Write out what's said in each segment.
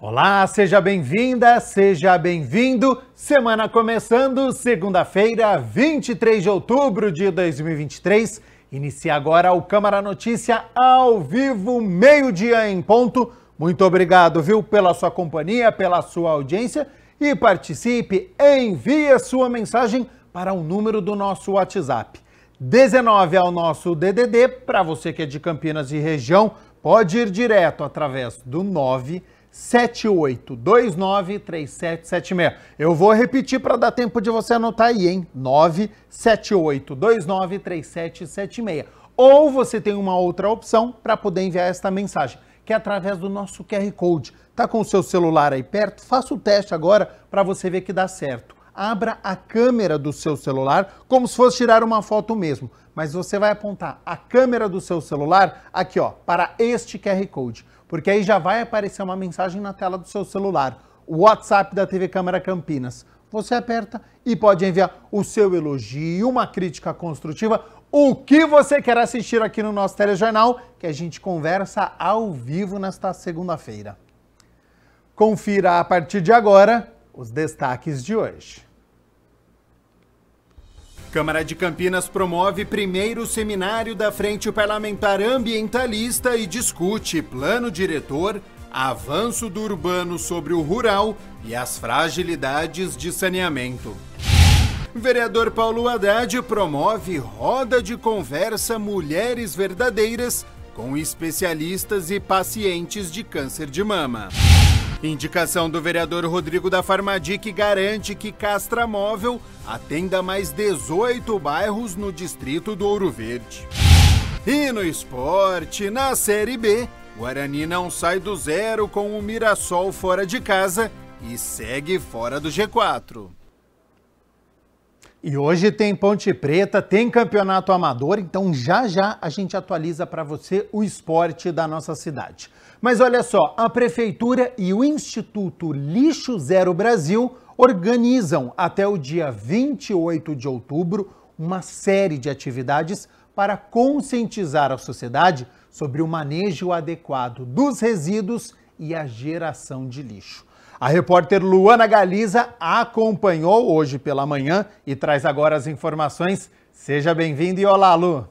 Olá, seja bem-vinda, seja bem-vindo. Semana começando, segunda-feira, 23 de outubro de 2023. Inicia agora o Câmara Notícia ao vivo, meio-dia em ponto. Muito obrigado, viu, pela sua companhia, pela sua audiência e participe, envie a sua mensagem para o número do nosso WhatsApp. 19 é o nosso DDD, para você que é de Campinas e região, pode ir direto através do 978293776. Eu vou repetir para dar tempo de você anotar aí, hein? 978293776. Ou você tem uma outra opção para poder enviar esta mensagem, que é através do nosso QR Code. Tá com o seu celular aí perto? Faça o teste agora para você ver que dá certo. Abra a câmera do seu celular como se fosse tirar uma foto mesmo, mas você vai apontar a câmera do seu celular aqui, ó, para este QR Code, porque aí já vai aparecer uma mensagem na tela do seu celular, o WhatsApp da TV Câmara Campinas. Você aperta e pode enviar o seu elogio, uma crítica construtiva, o que você quer assistir aqui no nosso telejornal, que a gente conversa ao vivo nesta segunda-feira. Confira a partir de agora os destaques de hoje. Câmara de Campinas promove primeiro seminário da Frente Parlamentar Ambientalista e discute plano diretor, avanço do urbano sobre o rural e as fragilidades de saneamento. Vereador Paulo Haddad promove roda de conversa Mulheres Verdadeiras com especialistas e pacientes de câncer de mama. Indicação do vereador Rodrigo da Farmadic garante que Castramóvel atenda mais 18 bairros no distrito do Ouro Verde. E no esporte, na Série B, Guarani não sai do zero com o Mirassol fora de casa e segue fora do G4. E hoje tem Ponte Preta, tem campeonato amador, então já a gente atualiza para você o esporte da nossa cidade. Mas olha só, a Prefeitura e o Instituto Lixo Zero Brasil organizam até o dia 28 de outubro uma série de atividades para conscientizar a sociedade sobre o manejo adequado dos resíduos e a geração de lixo. A repórter Luana Galiza acompanhou hoje pela manhã e traz agora as informações. Seja bem-vindo e olá, Lu!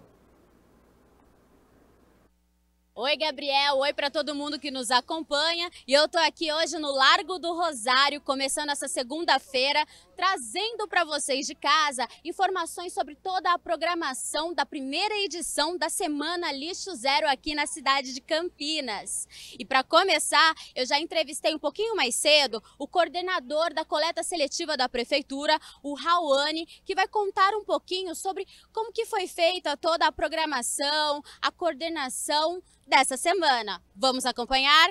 Oi, Gabriel. Oi para todo mundo que nos acompanha. E eu tô aqui hoje no Largo do Rosário, começando essa segunda-feira, trazendo para vocês de casa informações sobre toda a programação da primeira edição da Semana Lixo Zero aqui na cidade de Campinas. E para começar, eu já entrevistei um pouquinho mais cedo o coordenador da coleta seletiva da Prefeitura, o Rauane, que vai contar um pouquinho sobre como que foi feita toda a programação, a coordenação dessa semana. Vamos acompanhar?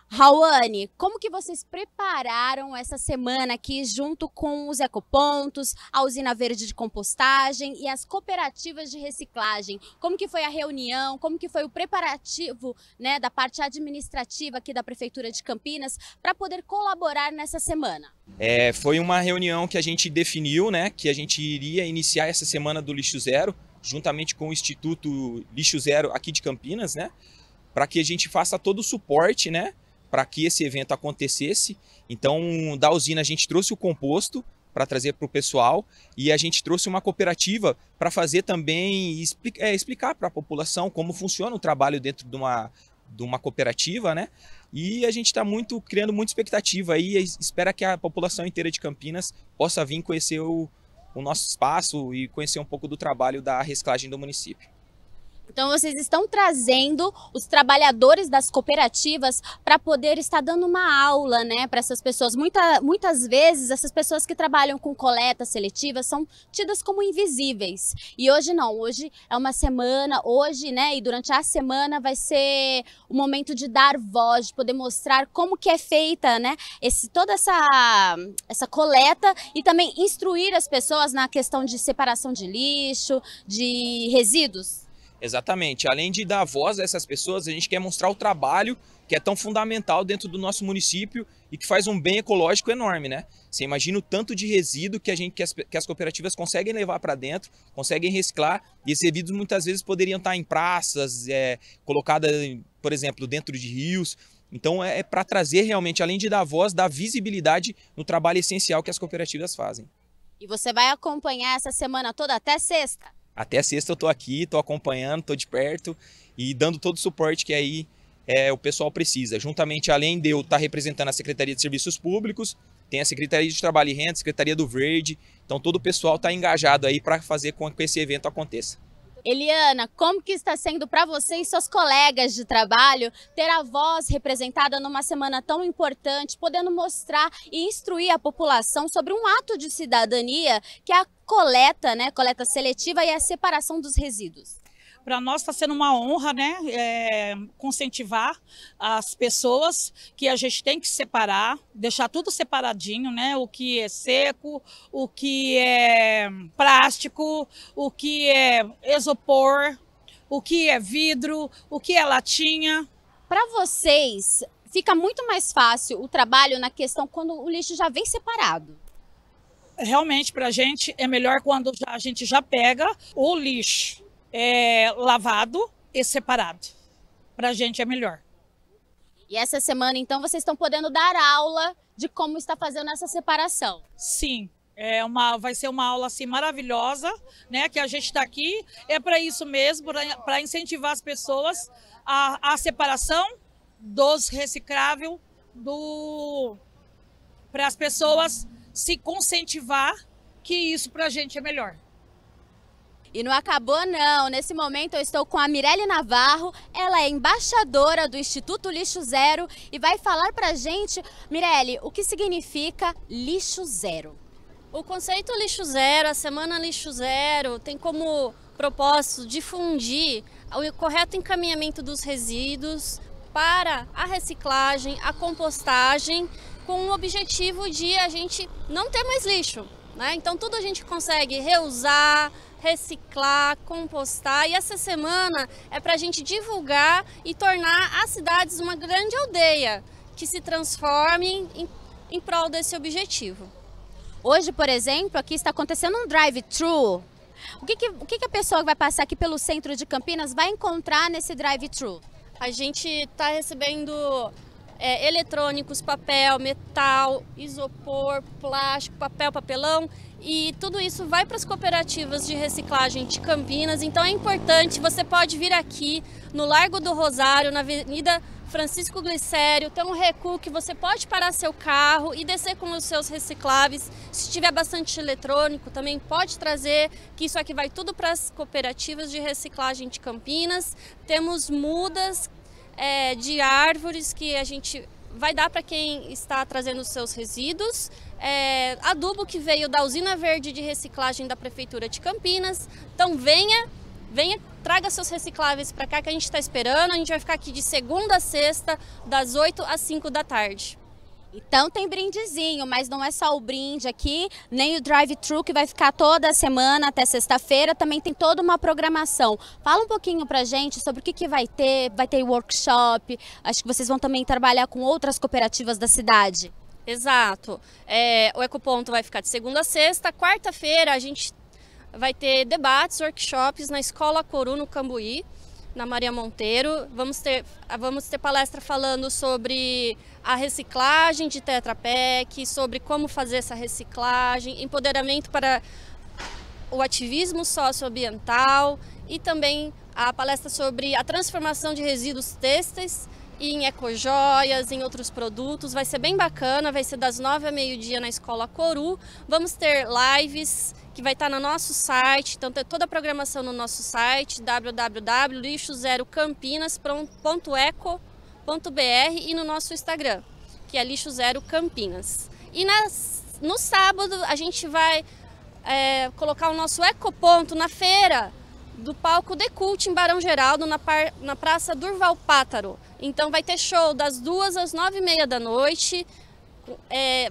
Rauane, como que vocês prepararam essa semana aqui junto com os ecopontos, a usina verde de compostagem e as cooperativas de reciclagem? Como que foi a reunião? Como que foi o preparativo, né, da parte administrativa aqui da Prefeitura de Campinas para poder colaborar nessa semana? Foi uma reunião que a gente definiu, né, que a gente iria iniciar essa semana do Lixo Zero, juntamente com o Instituto Lixo Zero aqui de Campinas, né, para que a gente faça todo o suporte, né, para que esse evento acontecesse. Então, da usina a gente trouxe o composto para trazer para o pessoal e a gente trouxe uma cooperativa para fazer também, explicar para a população como funciona o trabalho dentro de uma cooperativa, né? E a gente está criando muita expectativa aí, espera que a população inteira de Campinas possa vir conhecer o nosso espaço e conhecer um pouco do trabalho da reciclagem do município. Então vocês estão trazendo os trabalhadores das cooperativas para poder estar dando uma aula, né, para essas pessoas. Muitas vezes essas pessoas que trabalham com coleta seletiva são tidas como invisíveis. E hoje não, hoje é uma semana, hoje, né, e durante a semana vai ser o momento de dar voz, de poder mostrar como que é feita, né, toda essa coleta e também instruir as pessoas na questão de separação de lixo, de resíduos. Exatamente. Além de dar voz a essas pessoas, a gente quer mostrar o trabalho que é tão fundamental dentro do nosso município e que faz um bem ecológico enorme, né? Você imagina o tanto de resíduo que as cooperativas conseguem levar para dentro, conseguem reciclar, e esses resíduos muitas vezes poderiam estar em praças, colocadas, por exemplo, dentro de rios. Então é para trazer realmente, além de dar voz, dar visibilidade no trabalho essencial que as cooperativas fazem. E você vai acompanhar essa semana toda até sexta? Até sexta eu estou aqui, estou acompanhando, estou de perto e dando todo o suporte que aí o pessoal precisa. Juntamente, além de eu estar representando a Secretaria de Serviços Públicos, tem a Secretaria de Trabalho e Renda, a Secretaria do Verde. Então todo o pessoal está engajado aí para fazer com que esse evento aconteça. Eliana, como que está sendo para você e seus colegas de trabalho ter a voz representada numa semana tão importante, podendo mostrar e instruir a população sobre um ato de cidadania que é a coleta, né, coleta seletiva e a separação dos resíduos? Para nós está sendo uma honra, né, conscientizar as pessoas que a gente tem que separar, deixar tudo separadinho, né, o que é seco, o que é plástico, o que é isopor, o que é vidro, o que é latinha. Para vocês, fica muito mais fácil o trabalho na questão quando o lixo já vem separado? Realmente, para a gente é melhor quando a gente já pega o lixo lavado e separado. Para a gente é melhor. E essa semana, então, vocês estão podendo dar aula de como está fazendo essa separação? Sim, vai ser uma aula assim, maravilhosa, né? Que a gente está aqui, é para isso mesmo, para incentivar as pessoas a separação dos recicláveis, para as pessoas se conscientizar que isso para a gente é melhor. E não acabou não, nesse momento eu estou com a Mirelle Navarro, ela é embaixadora do Instituto Lixo Zero e vai falar pra gente, Mirelle, o que significa Lixo Zero? O conceito Lixo Zero, a Semana Lixo Zero, tem como propósito difundir o correto encaminhamento dos resíduos para a reciclagem, a compostagem, com o objetivo de a gente não ter mais lixo, né? Então tudo a gente consegue reusar, reciclar, compostar, e essa semana é para a gente divulgar e tornar as cidades uma grande aldeia que se transforme em prol desse objetivo. Hoje, por exemplo, aqui está acontecendo um drive-thru. O que a pessoa que vai passar aqui pelo centro de Campinas vai encontrar nesse drive-thru? A gente está recebendo eletrônicos, papel, metal, isopor, plástico, papelão, e tudo isso vai para as cooperativas de reciclagem de Campinas. Então é importante, você pode vir aqui no Largo do Rosário, na Avenida Francisco Glicério, tem um recuo que você pode parar seu carro e descer com os seus recicláveis. Se tiver bastante eletrônico, também pode trazer, que isso aqui vai tudo para as cooperativas de reciclagem de Campinas. Temos mudas de árvores que a gente vai dar para quem está trazendo os seus resíduos. Adubo que veio da Usina Verde de Reciclagem da Prefeitura de Campinas. Então venha, traga seus recicláveis para cá que a gente está esperando. A gente vai ficar aqui de segunda a sexta, das 8 às 5 da tarde. Então tem brindezinho, mas não é só o brinde aqui, nem o drive-thru que vai ficar toda a semana até sexta-feira, também tem toda uma programação. Fala um pouquinho pra gente sobre o que vai ter workshop, acho que vocês vão também trabalhar com outras cooperativas da cidade. Exato, o Ecoponto vai ficar de segunda a sexta, quarta-feira a gente vai ter debates, workshops na Escola Coru no Cambuí, na Maria Monteiro. Vamos ter palestra falando sobre a reciclagem de Tetra Pak, sobre como fazer essa reciclagem, empoderamento para o ativismo socioambiental e também a palestra sobre a transformação de resíduos têxteis em ecojoias, em outros produtos. Vai ser bem bacana, vai ser das 9 ao meio-dia na Escola Coru. Vamos ter lives que vai estar no nosso site, então tem toda a programação no nosso site, www.lixozerocampinas.eco.br e no nosso Instagram, que é Lixo Zero Campinas. E no sábado a gente vai colocar o nosso Ecoponto na feira do palco Decult em Barão Geraldo, na Praça Durval Pátaro. Então vai ter show das 2 às 9h30 da noite,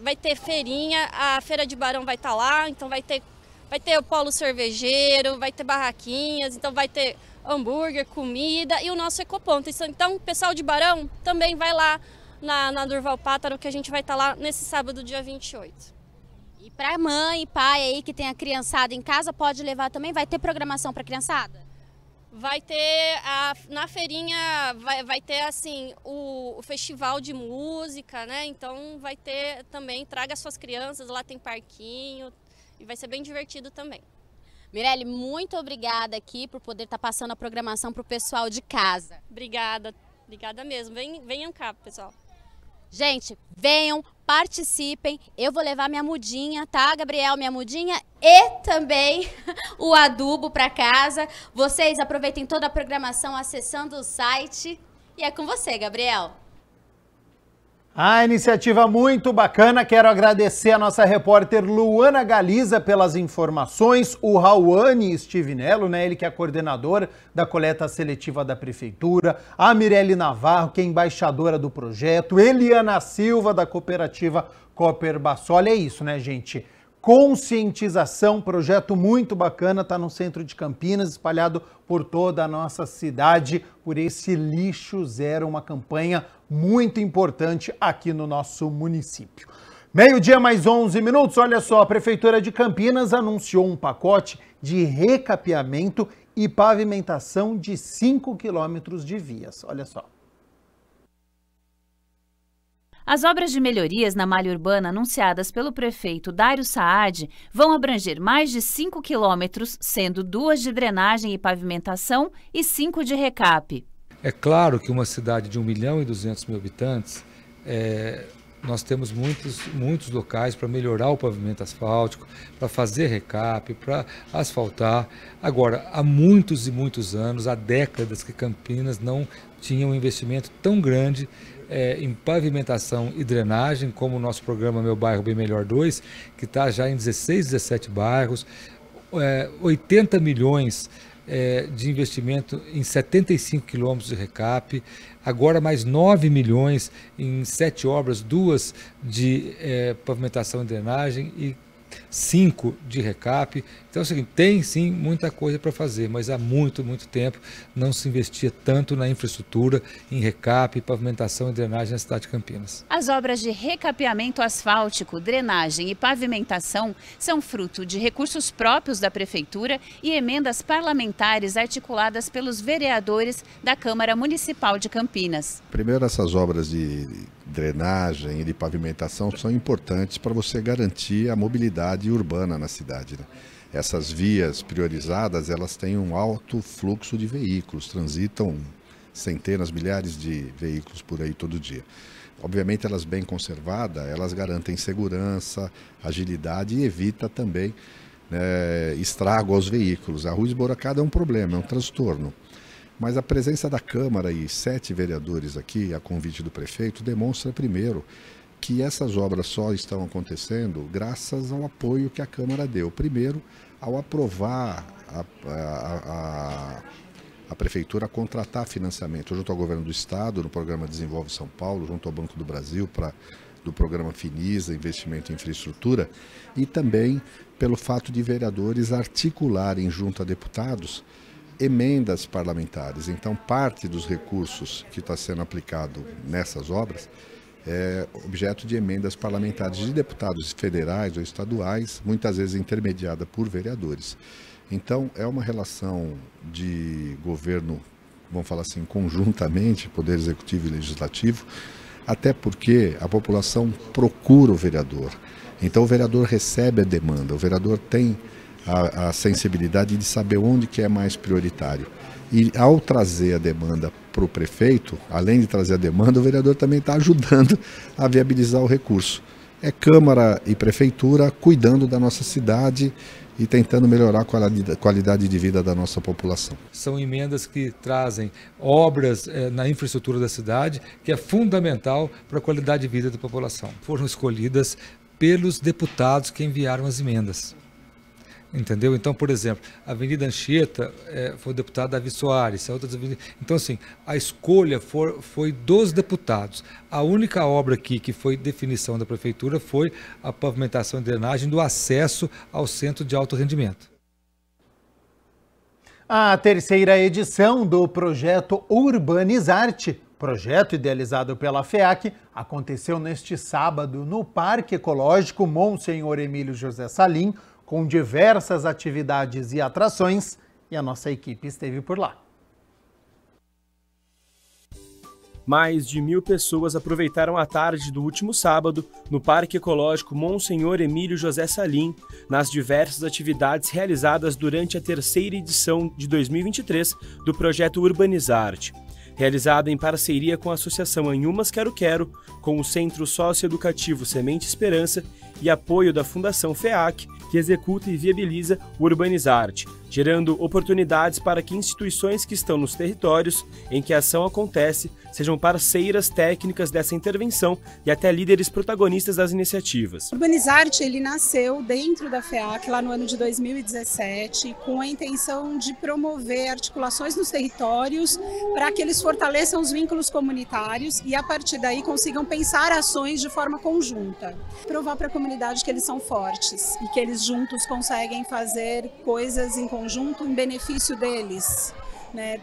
vai ter feirinha, a Feira de Barão vai estar lá, então vai ter o polo cervejeiro, vai ter barraquinhas, então vai ter hambúrguer, comida e o nosso Ecoponto. Então o pessoal de Barão também vai lá na Durval Pátaro, que a gente vai estar lá nesse sábado, dia 28. E para mãe e pai aí que tem a criançada em casa, pode levar também? Vai ter programação para criançada? Vai ter na feirinha, vai ter assim o festival de música, né? Então vai ter também, traga suas crianças, lá tem parquinho e vai ser bem divertido também. Mirelle, muito obrigada aqui por poder estar passando a programação para o pessoal de casa. Obrigada mesmo. Venham cá, pessoal. Gente, venham, participem. Eu vou levar minha mudinha, tá, Gabriel? Minha mudinha e também o adubo para casa. Vocês aproveitem toda a programação acessando o site. E é com você, Gabriel. A iniciativa muito bacana, quero agradecer a nossa repórter Luana Galiza pelas informações, o Rauane Stivinello, né, ele que é coordenador da coleta seletiva da Prefeitura, a Mirelle Navarro, que é embaixadora do projeto, Eliana Silva, da cooperativa Cooper Bassoli. É isso, né, gente? Conscientização, projeto muito bacana, está no centro de Campinas, espalhado por toda a nossa cidade, por esse lixo zero, uma campanha muito importante aqui no nosso município. Meio-dia mais 11 minutos, olha só, a Prefeitura de Campinas anunciou um pacote de recapeamento e pavimentação de 5 quilômetros de vias, olha só. As obras de melhorias na malha urbana anunciadas pelo prefeito Dário Saad vão abranger mais de 5 quilômetros, sendo 2 de drenagem e pavimentação e 5 de recape. É claro que uma cidade de 1.200.000 habitantes, nós temos muitos locais para melhorar o pavimento asfáltico, para fazer recape, para asfaltar. Agora, há muitos e muitos anos, há décadas que Campinas não tinha um investimento tão grande em pavimentação e drenagem, como o nosso programa Meu Bairro Bem Melhor 2, que está já em 16, 17 bairros, 80 milhões de investimento em 75 quilômetros de recape, agora mais 9 milhões em 7 obras, 2 de pavimentação e drenagem e 5 de recape. Então é o seguinte, tem sim muita coisa para fazer, mas há muito tempo não se investia tanto na infraestrutura, em recape, pavimentação e drenagem na cidade de Campinas. As obras de recapeamento asfáltico, drenagem e pavimentação são fruto de recursos próprios da Prefeitura e emendas parlamentares articuladas pelos vereadores da Câmara Municipal de Campinas. Primeiro, essas obras de drenagem e de pavimentação são importantes para você garantir a mobilidade urbana na cidade, né? Essas vias priorizadas, elas têm um alto fluxo de veículos, transitam centenas, milhares de veículos por aí todo dia. Obviamente, elas bem conservadas, elas garantem segurança, agilidade e evita também estrago aos veículos. A rua esburacada é um problema, é um transtorno. Mas a presença da Câmara e 7 vereadores aqui, a convite do prefeito, demonstra primeiro que essas obras só estão acontecendo graças ao apoio que a Câmara deu. Primeiro, ao aprovar a Prefeitura contratar financiamento junto ao Governo do Estado, no programa Desenvolve São Paulo, junto ao Banco do Brasil, do programa Finisa, Investimento em Infraestrutura, e também pelo fato de vereadores articularem junto a deputados emendas parlamentares. Então, parte dos recursos que está sendo aplicado nessas obras é objeto de emendas parlamentares de deputados federais ou estaduais, muitas vezes intermediada por vereadores. Então, é uma relação de governo, vamos falar assim, conjuntamente, Poder Executivo e Legislativo, até porque a população procura o vereador. Então, o vereador recebe a demanda, o vereador tem a sensibilidade de saber onde que é mais prioritário. E ao trazer a demanda para o prefeito, além de trazer a demanda, o vereador também está ajudando a viabilizar o recurso. É Câmara e Prefeitura cuidando da nossa cidade e tentando melhorar a qualidade de vida da nossa população. São emendas que trazem obras na infraestrutura da cidade, que é fundamental para a qualidade de vida da população. Foram escolhidas pelos deputados que enviaram as emendas. Entendeu? Então, por exemplo, a Avenida Anchieta foi o deputado Davi Soares. Então, assim, a escolha foi dos deputados. A única obra aqui que foi definição da Prefeitura foi a pavimentação e drenagem do acesso ao centro de alto rendimento. A terceira edição do projeto Urbanizarte, projeto idealizado pela FEAC, aconteceu neste sábado no Parque Ecológico Monsenhor Emílio José Salim, com diversas atividades e atrações, e a nossa equipe esteve por lá. Mais de 1.000 pessoas aproveitaram a tarde do último sábado no Parque Ecológico Monsenhor Emílio José Salim, nas diversas atividades realizadas durante a terceira edição de 2023 do projeto Urbanizarte. Realizada em parceria com a Associação Anhumas Quero Quero, com o Centro Socioeducativo Semente Esperança e apoio da Fundação FEAC, que executa e viabiliza o Urbanizarte, gerando oportunidades para que instituições que estão nos territórios em que a ação acontece sejam parceiras técnicas dessa intervenção e até líderes protagonistas das iniciativas. O Urbanizarte, ele nasceu dentro da FEAC lá no ano de 2017 com a intenção de promover articulações nos territórios para que eles fortaleçam os vínculos comunitários e a partir daí consigam pensar ações de forma conjunta. Provar para a comunidade que eles são fortes e que eles juntos conseguem fazer coisas em conjunto em benefício deles.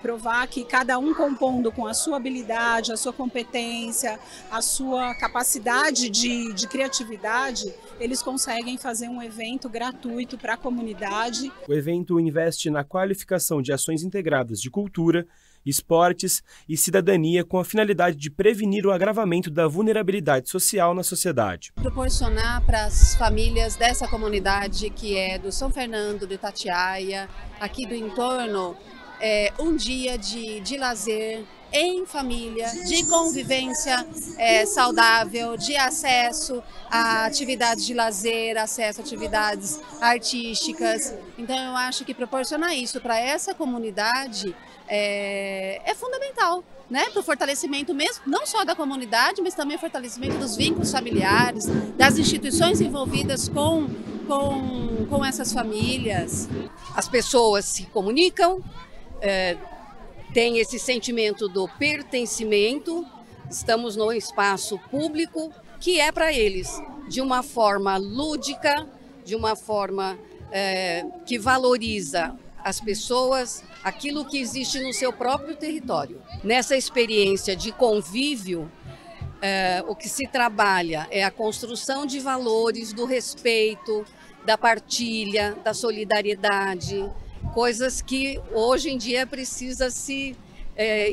Provar que cada um compondo com a sua habilidade, a sua competência, a sua capacidade de criatividade, eles conseguem fazer um evento gratuito para a comunidade. O evento investe na qualificação de ações integradas de cultura, esportes e cidadania com a finalidade de prevenir o agravamento da vulnerabilidade social na sociedade. Proporcionar para as famílias dessa comunidade que é do São Fernando, do Itatiaia, aqui do entorno, um dia de lazer em família, de convivência saudável, de acesso a atividades de lazer, acesso a atividades artísticas. Então eu acho que proporcionar isso para essa comunidade é fundamental, para o fortalecimento mesmo, não só da comunidade, mas também o fortalecimento dos vínculos familiares, das instituições envolvidas com essas famílias. As pessoas se comunicam, tem esse sentimento do pertencimento, estamos num espaço público que é para eles, de uma forma lúdica, de uma forma que valoriza as pessoas, aquilo que existe no seu próprio território. Nessa experiência de convívio, o que se trabalha é a construção de valores do respeito, da partilha, da solidariedade, coisas que hoje em dia precisa se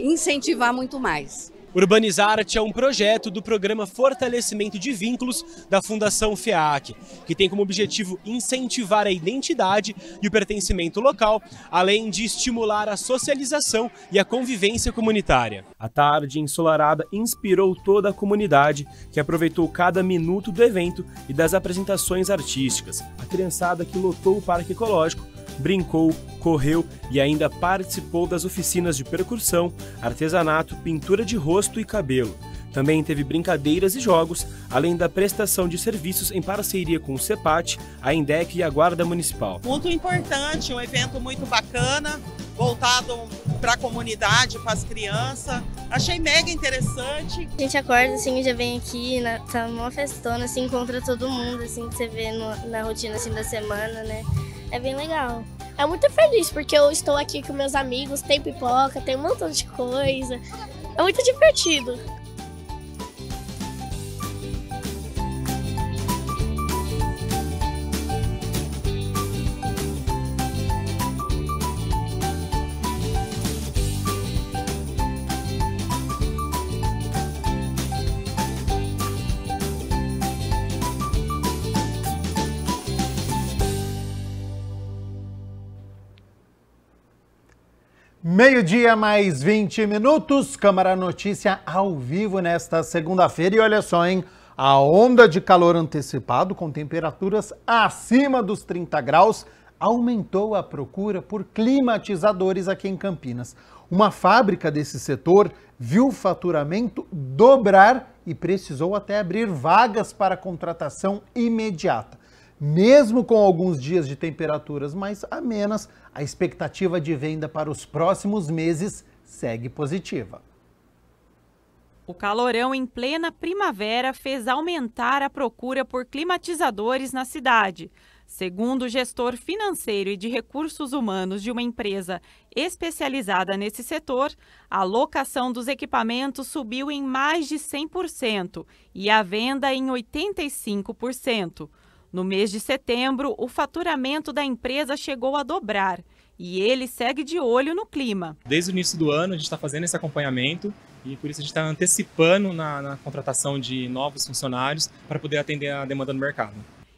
incentivar muito mais. Urbanizarte é um projeto do programa Fortalecimento de Vínculos da Fundação FEAC, que tem como objetivo incentivar a identidade e o pertencimento local, além de estimular a socialização e a convivência comunitária. A tarde ensolarada inspirou toda a comunidade, que aproveitou cada minuto do evento e das apresentações artísticas. A criançada que lotou o Parque Ecológico brincou, correu e ainda participou das oficinas de percussão, artesanato, pintura de rosto e cabelo. Também teve brincadeiras e jogos, além da prestação de serviços em parceria com o CEPAT, a INDEC e a Guarda Municipal. Muito importante, um evento muito bacana, voltado para a comunidade, para as crianças. Achei mega interessante. A gente acorda assim, já vem aqui, tá numa festona, assim, encontra todo mundo, assim, que você vê na rotina assim, da semana, né? É bem legal. É muito feliz porque eu estou aqui com meus amigos, tem pipoca, tem um montão de coisa. É muito divertido. Meio-dia mais 20 minutos, Câmara Notícia ao vivo nesta segunda-feira. E olha só, hein? A onda de calor antecipado com temperaturas acima dos 30 graus aumentou a procura por climatizadores aqui em Campinas. Uma fábrica desse setor viu o faturamento dobrar e precisou até abrir vagas para contratação imediata. Mesmo com alguns dias de temperaturas mais amenas, a expectativa de venda para os próximos meses segue positiva. O calorão em plena primavera fez aumentar a procura por climatizadores na cidade. Segundo o gestor financeiro e de recursos humanos de uma empresa especializada nesse setor, a locação dos equipamentos subiu em mais de 100% e a venda em 85%. No mês de setembro, o faturamento da empresa chegou a dobrar e ele segue de olho no clima. Desde o início do ano, a gente está fazendo esse acompanhamento E por isso a gente está antecipando na contratação de novos funcionários para poder atender a demanda do mercado.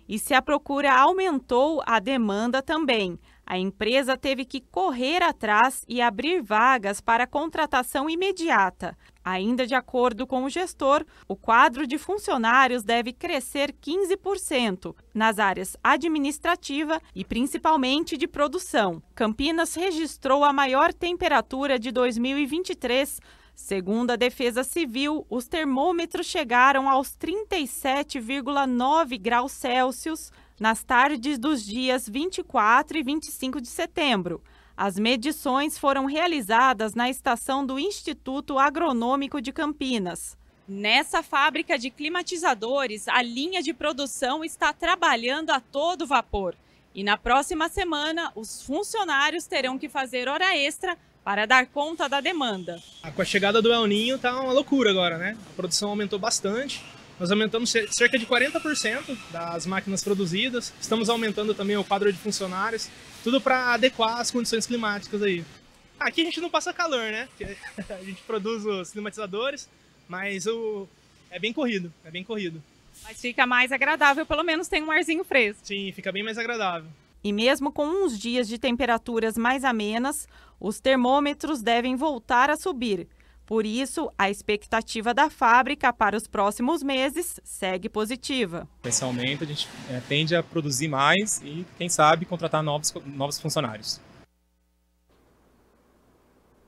E se a procura aumentou, a demanda também. A empresa teve que correr atrás e abrir vagas para contratação imediata. Ainda de acordo com o gestor, o quadro de funcionários deve crescer 15% nas áreas administrativa e principalmente de produção. Campinas registrou a maior temperatura de 2023. Segundo a Defesa Civil, os termômetros chegaram aos 37,9 graus Celsius nas tardes dos dias 24 e 25 de setembro. As medições foram realizadas na estação do Instituto Agronômico de Campinas. Nessa fábrica de climatizadores, a linha de produção está trabalhando a todo vapor. E na próxima semana, os funcionários terão que fazer hora extra para dar conta da demanda. Com a chegada do El Niño tá uma loucura agora, né? A produção aumentou bastante. Nós aumentamos cerca de 40% das máquinas produzidas. Estamos aumentando também o quadro de funcionários, tudo para adequar as condições climáticas aí. Aqui a gente não passa calor, né? A gente produz os climatizadores, mas é bem corrido, Mas fica mais agradável, pelo menos tem um arzinho fresco. Sim, fica bem mais agradável. E mesmo com uns dias de temperaturas mais amenas, os termômetros devem voltar a subir. Por isso, a expectativa da fábrica para os próximos meses segue positiva. Com esse aumento, a gente tende a produzir mais e, quem sabe, contratar novos funcionários.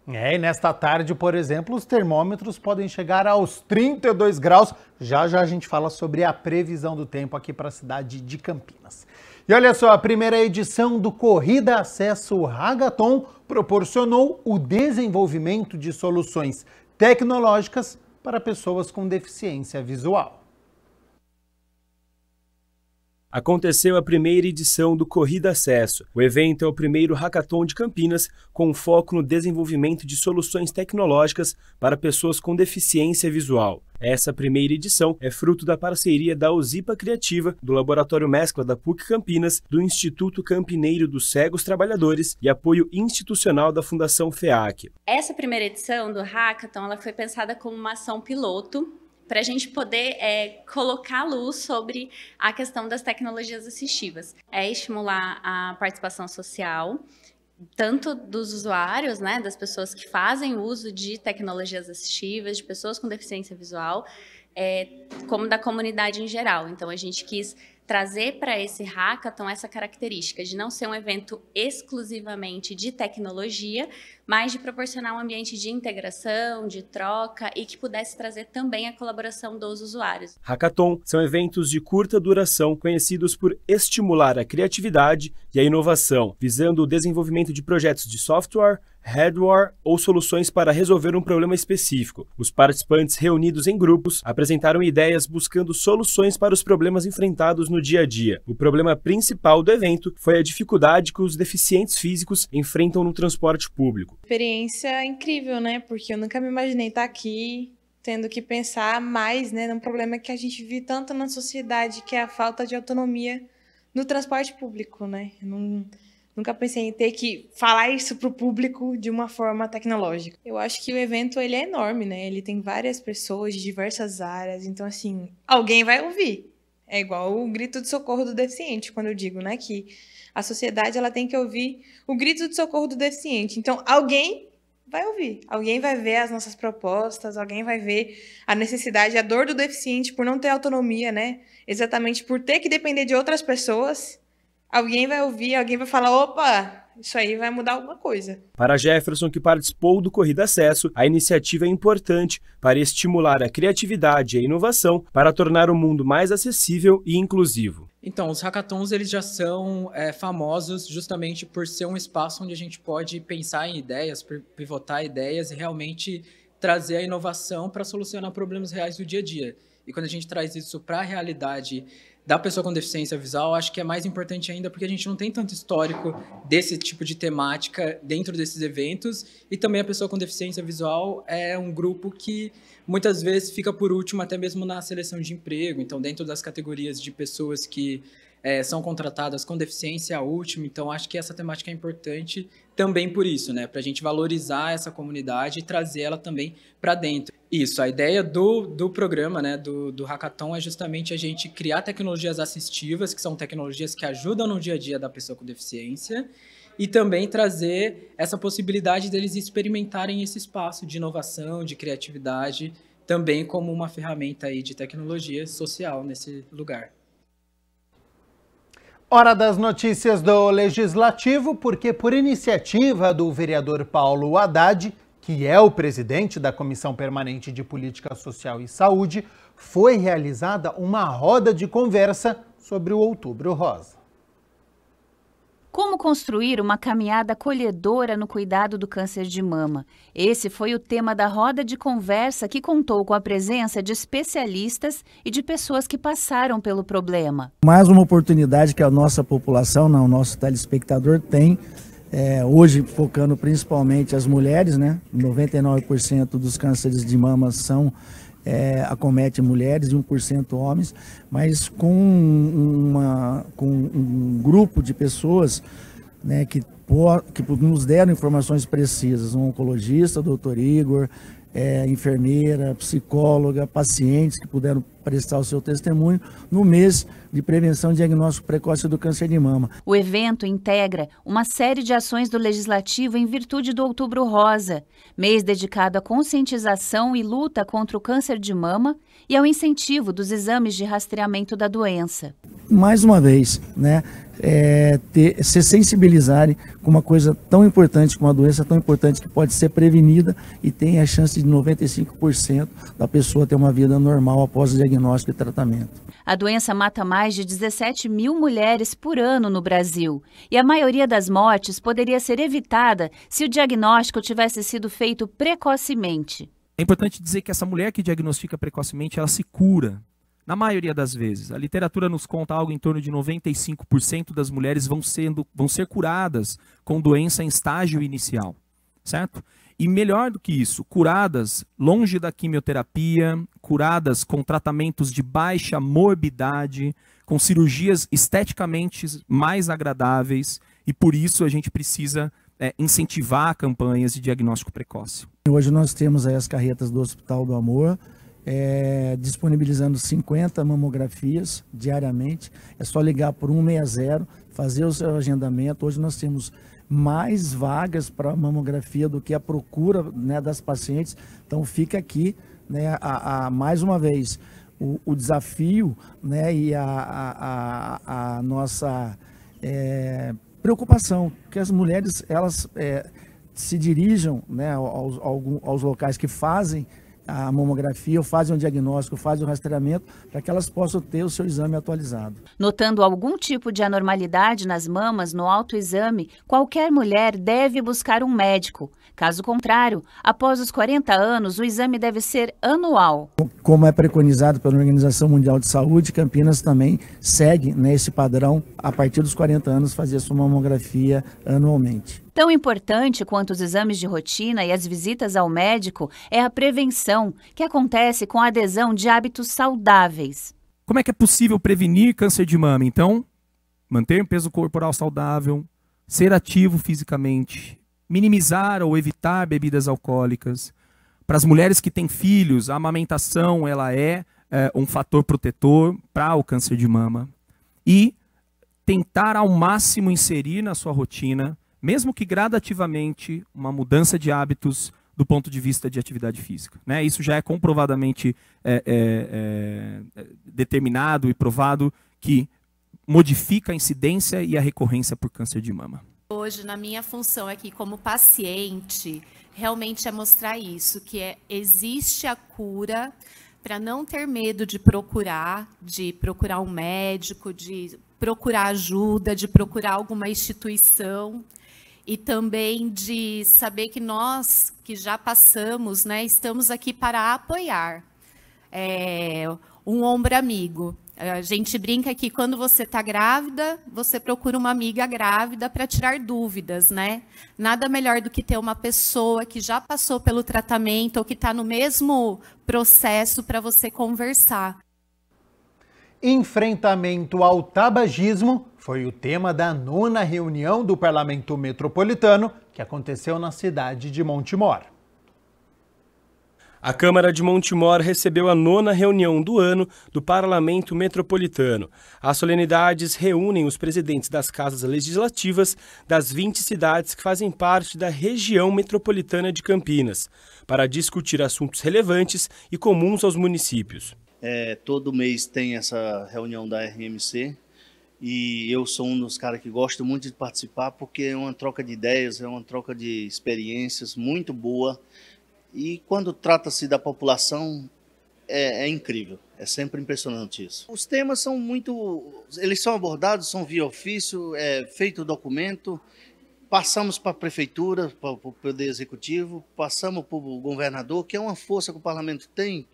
E nesta tarde, por exemplo, os termômetros podem chegar aos 32 graus. Já já a gente fala sobre a previsão do tempo aqui para a cidade de Campinas. E olha só, a primeira edição do Corrida Acesso Hackathon proporcionou o desenvolvimento de soluções tecnológicas para pessoas com deficiência visual. Aconteceu a primeira edição do Corrida Acesso. O evento é o primeiro hackathon de Campinas com foco no desenvolvimento de soluções tecnológicas para pessoas com deficiência visual. Essa primeira edição é fruto da parceria da Uzipa Criativa, do Laboratório Mescla da PUC Campinas, do Instituto Campineiro dos Cegos Trabalhadores e apoio institucional da Fundação FEAC. Essa primeira edição do hackathon ela foi pensada como uma ação piloto para a gente poder colocar luz sobre a questão das tecnologias assistivas. É estimular a participação social, tanto dos usuários, né, das pessoas que fazem uso de tecnologias assistivas, de pessoas com deficiência visual, como da comunidade em geral. Então, a gente quis trazer para esse hackathon essa característica de não ser um evento exclusivamente de tecnologia, mas de proporcionar um ambiente de integração, de troca e que pudesse trazer também a colaboração dos usuários. Hackathon são eventos de curta duração conhecidos por estimular a criatividade e a inovação, visando o desenvolvimento de projetos de software, hardware ou soluções para resolver um problema específico. Os participantes reunidos em grupos apresentaram ideias buscando soluções para os problemas enfrentados no dia a dia. O problema principal do evento foi a dificuldade que os deficientes físicos enfrentam no transporte público. Experiência incrível, né? Porque eu nunca me imaginei estar aqui tendo que pensar mais, né, num problema que a gente vive tanto na sociedade, que é a falta de autonomia no transporte público, né? Nunca pensei em ter que falar isso para o público de uma forma tecnológica. Eu acho que o evento ele é enorme, né? Ele tem várias pessoas de diversas áreas, então assim, alguém vai ouvir. É igual o grito de socorro do deficiente, quando eu digo, né, que a sociedade ela tem que ouvir o grito de socorro do deficiente. Então, alguém vai ouvir, alguém vai ver as nossas propostas, alguém vai ver a necessidade, a dor do deficiente por não ter autonomia, né? Exatamente por ter que depender de outras pessoas. Alguém vai ouvir, alguém vai falar, opa, isso aí vai mudar alguma coisa. Para Jefferson, que participou do Corrida Acesso, a iniciativa é importante para estimular a criatividade e a inovação para tornar o mundo mais acessível e inclusivo. Então, os hackathons eles já são famosos justamente por ser um espaço onde a gente pode pensar em ideias, pivotar ideias e realmente trazer a inovação para solucionar problemas reais do dia a dia. E quando a gente traz isso para a realidade da pessoa com deficiência visual, acho que é mais importante ainda porque a gente não tem tanto histórico desse tipo de temática dentro desses eventos e também a pessoa com deficiência visual é um grupo que muitas vezes fica por último até mesmo na seleção de emprego. Então, dentro das categorias de pessoas que são contratadas com deficiência última, então acho que essa temática é importante também por isso, né? Para a gente valorizar essa comunidade e trazer ela também para dentro. Isso, a ideia do programa, né, do Hackathon é justamente a gente criar tecnologias assistivas, que são tecnologias que ajudam no dia a dia da pessoa com deficiência, e também trazer essa possibilidade deles experimentarem esse espaço de inovação, de criatividade, também como uma ferramenta aí de tecnologia social nesse lugar. Hora das notícias do Legislativo, porque por iniciativa do vereador Paulo Haddad, que é o presidente da Comissão Permanente de Política Social e Saúde, foi realizada uma roda de conversa sobre o Outubro Rosa. Como construir uma caminhada acolhedora no cuidado do câncer de mama? Esse foi o tema da roda de conversa que contou com a presença de especialistas e de pessoas que passaram pelo problema. Mais uma oportunidade que a nossa população, o nosso telespectador tem, hoje focando principalmente as mulheres, né? 99% dos cânceres de mama acomete mulheres e 1% homens, mas com um grupo de pessoas, né, que nos deram informações precisas, um oncologista, o doutor Igor, enfermeira, psicóloga, pacientes que puderam prestar o seu testemunho no mês de prevenção e diagnóstico precoce do câncer de mama. O evento integra uma série de ações do Legislativo em virtude do Outubro Rosa, mês dedicado à conscientização e luta contra o câncer de mama e ao incentivo dos exames de rastreamento da doença. Mais uma vez, né, se sensibilizarem com uma coisa tão importante, com uma doença tão importante que pode ser prevenida e tem a chance de 95% da pessoa ter uma vida normal após o diagnóstico e tratamento. A doença mata mais de 17 mil mulheres por ano no Brasil e a maioria das mortes poderia ser evitada se o diagnóstico tivesse sido feito precocemente. É importante dizer que essa mulher que diagnostica precocemente, ela se cura. Na maioria das vezes. A literatura nos conta algo em torno de 95% das mulheres vão ser curadas com doença em estágio inicial, certo? E melhor do que isso, curadas longe da quimioterapia, curadas com tratamentos de baixa morbidade, com cirurgias esteticamente mais agradáveis, e por isso a gente precisa incentivar campanhas de diagnóstico precoce. Hoje nós temos aí as carretas do Hospital do Amor, disponibilizando 50 mamografias diariamente. É só ligar por 160, fazer o seu agendamento. Hoje nós temos mais vagas para mamografia do que a procura, né, das pacientes. Então fica aqui, né, mais uma vez o desafio, né, e a nossa preocupação que as mulheres elas se dirijam, né, aos locais que fazem a mamografia, ou fazem um diagnóstico, ou fazem o rastreamento, para que elas possam ter o seu exame atualizado. Notando algum tipo de anormalidade nas mamas no autoexame, qualquer mulher deve buscar um médico. Caso contrário, após os 40 anos, o exame deve ser anual. Como é preconizado pela Organização Mundial de Saúde, Campinas também segue nesse padrão, a partir dos 40 anos, fazer sua mamografia anualmente. Tão importante quanto os exames de rotina e as visitas ao médico é a prevenção, que acontece com a adesão de hábitos saudáveis. Como é que é possível prevenir câncer de mama? Então, manter um peso corporal saudável, ser ativo fisicamente, minimizar ou evitar bebidas alcoólicas. Para as mulheres que têm filhos, a amamentação ela é um fator protetor para o câncer de mama. E tentar ao máximo inserir na sua rotina, mesmo que gradativamente, uma mudança de hábitos do ponto de vista de atividade física, né? Isso já é comprovadamente determinado e provado que modifica a incidência e a recorrência por câncer de mama. Hoje, na minha função aqui como paciente, realmente é mostrar isso, que existe a cura para não ter medo de procurar um médico, de procurar ajuda, de procurar alguma instituição. E também de saber que nós, que já passamos, né, estamos aqui para apoiar. Um ombro amigo. A gente brinca que quando você está grávida, você procura uma amiga grávida para tirar dúvidas, né? Nada melhor do que ter uma pessoa que já passou pelo tratamento ou que está no mesmo processo para você conversar. Enfrentamento ao tabagismo foi o tema da 9ª reunião do Parlamento Metropolitano, que aconteceu na cidade de Montemor. A Câmara de Montemor recebeu a 9ª reunião do ano do Parlamento Metropolitano. As solenidades reúnem os presidentes das casas legislativas das 20 cidades que fazem parte da região metropolitana de Campinas, para discutir assuntos relevantes e comuns aos municípios. Todo mês tem essa reunião da RMC e eu sou um dos caras que gosto muito de participar porque é uma troca de ideias, é uma troca de experiências muito boa. E quando trata-se da população, é incrível, é sempre impressionante isso. Os temas são eles são abordados, são via ofício, é feito o documento, passamos para a prefeitura, para o Poder Executivo, passamos para o governador, que é uma força que o parlamento tem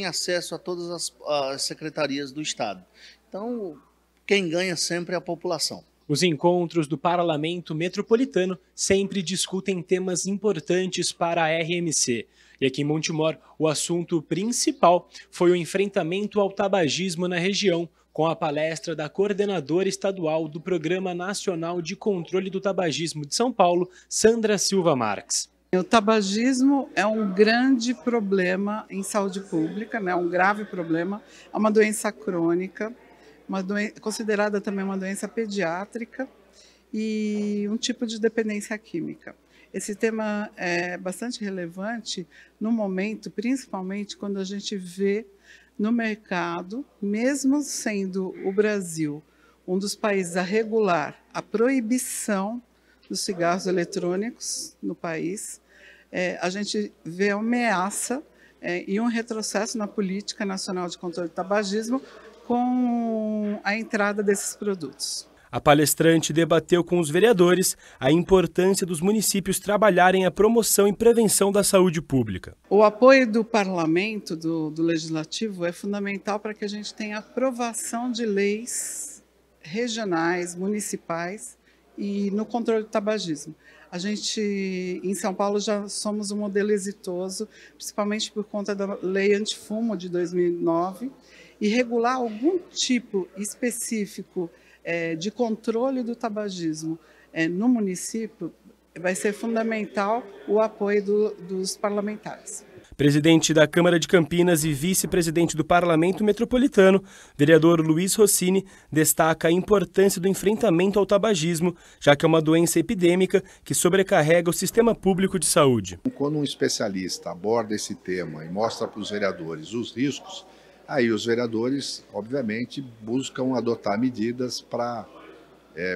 acesso a todas as secretarias do Estado. Então, quem ganha sempre é a população. Os encontros do Parlamento Metropolitano sempre discutem temas importantes para a RMC. E aqui em Montemor, o assunto principal foi o enfrentamento ao tabagismo na região, com a palestra da coordenadora estadual do Programa Nacional de Controle do Tabagismo de São Paulo, Sandra Silva Marques. O tabagismo é um grande problema em saúde pública, né? Um grave problema, é uma doença crônica, considerada também uma doença pediátrica e um tipo de dependência química. Esse tema é bastante relevante no momento, principalmente quando a gente vê no mercado, mesmo sendo o Brasil um dos países a regular a proibição dos cigarros eletrônicos no país, a gente vê ameaça e um retrocesso na Política Nacional de Controle do Tabagismo com a entrada desses produtos. A palestrante debateu com os vereadores a importância dos municípios trabalharem a promoção e prevenção da saúde pública. O apoio do parlamento, do legislativo, é fundamental para que a gente tenha aprovação de leis regionais, municipais e no controle do tabagismo. A gente, em São Paulo, já somos um modelo exitoso, principalmente por conta da Lei Antifumo de 2009, e regular algum tipo específico de controle do tabagismo no município, vai ser fundamental o apoio dos parlamentares. Presidente da Câmara de Campinas e vice-presidente do Parlamento Metropolitano, vereador Luiz Rossini, destaca a importância do enfrentamento ao tabagismo, já que é uma doença epidêmica que sobrecarrega o sistema público de saúde. Quando um especialista aborda esse tema e mostra para os vereadores os riscos, aí os vereadores, obviamente, buscam adotar medidas para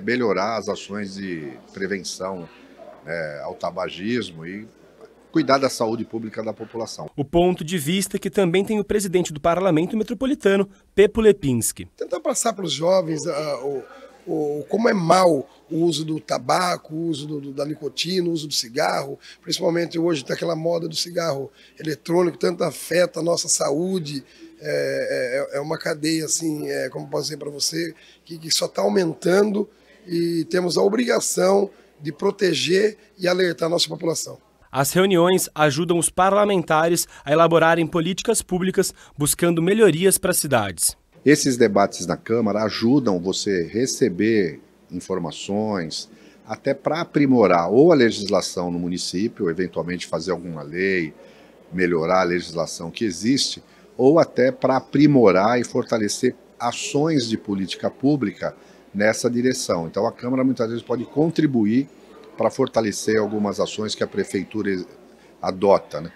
melhorar as ações de prevenção ao tabagismo e cuidar da saúde pública da população. O ponto de vista que também tem o presidente do Parlamento Metropolitano, Pepo Lepinski. Tentar passar para os jovens como é mau o uso do tabaco, o uso da nicotina, o uso do cigarro, principalmente hoje está aquela moda do cigarro eletrônico, tanto afeta a nossa saúde. É uma cadeia, assim, como posso dizer para você, que só está aumentando e temos a obrigação de proteger e alertar a nossa população. As reuniões ajudam os parlamentares a elaborarem políticas públicas buscando melhorias para as cidades. Esses debates na Câmara ajudam você a receber informações, até para aprimorar ou a legislação no município, eventualmente fazer alguma lei, melhorar a legislação que existe, ou até para aprimorar e fortalecer ações de política pública nessa direção. Então a Câmara muitas vezes pode contribuir para fortalecer algumas ações que a Prefeitura adota, né?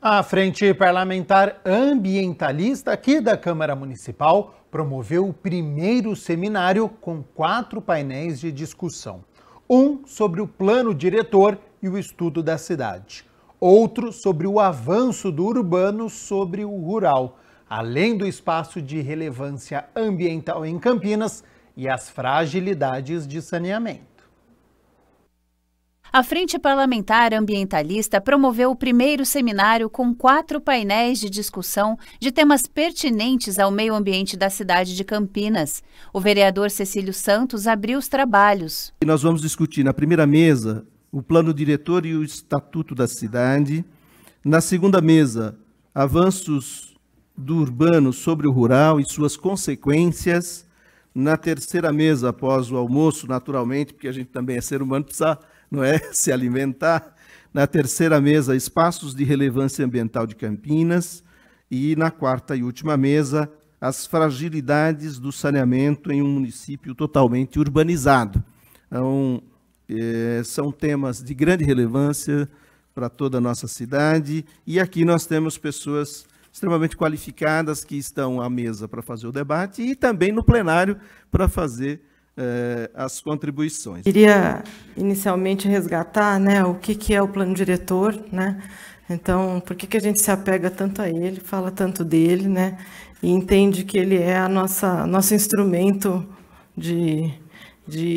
A Frente Parlamentar Ambientalista aqui da Câmara Municipal promoveu o primeiro seminário com 4 painéis de discussão. Um sobre o plano diretor e o estudo da cidade. Outro sobre o avanço do urbano sobre o rural, além do espaço de relevância ambiental em Campinas e as fragilidades de saneamento. A Frente Parlamentar Ambientalista promoveu o primeiro seminário com 4 painéis de discussão de temas pertinentes ao meio ambiente da cidade de Campinas. O vereador Cecílio Santos abriu os trabalhos. Nós vamos discutir na primeira mesa o plano diretor e o estatuto da cidade. Na segunda mesa, avanços do urbano sobre o rural e suas consequências. Na terceira mesa, após o almoço, naturalmente, porque a gente também é ser humano, precisa, não é, se alimentar. Na terceira mesa, espaços de relevância ambiental de Campinas. E na quarta e última mesa, as fragilidades do saneamento em um município totalmente urbanizado. Então, são temas de grande relevância para toda a nossa cidade. E aqui nós temos pessoas extremamente qualificadas que estão à mesa para fazer o debate e também no plenário para fazer as contribuições. Queria inicialmente resgatar, né, o que é o plano diretor, né? Então, por que a gente se apega tanto a ele, fala tanto dele, né? E entende que ele é nosso instrumento de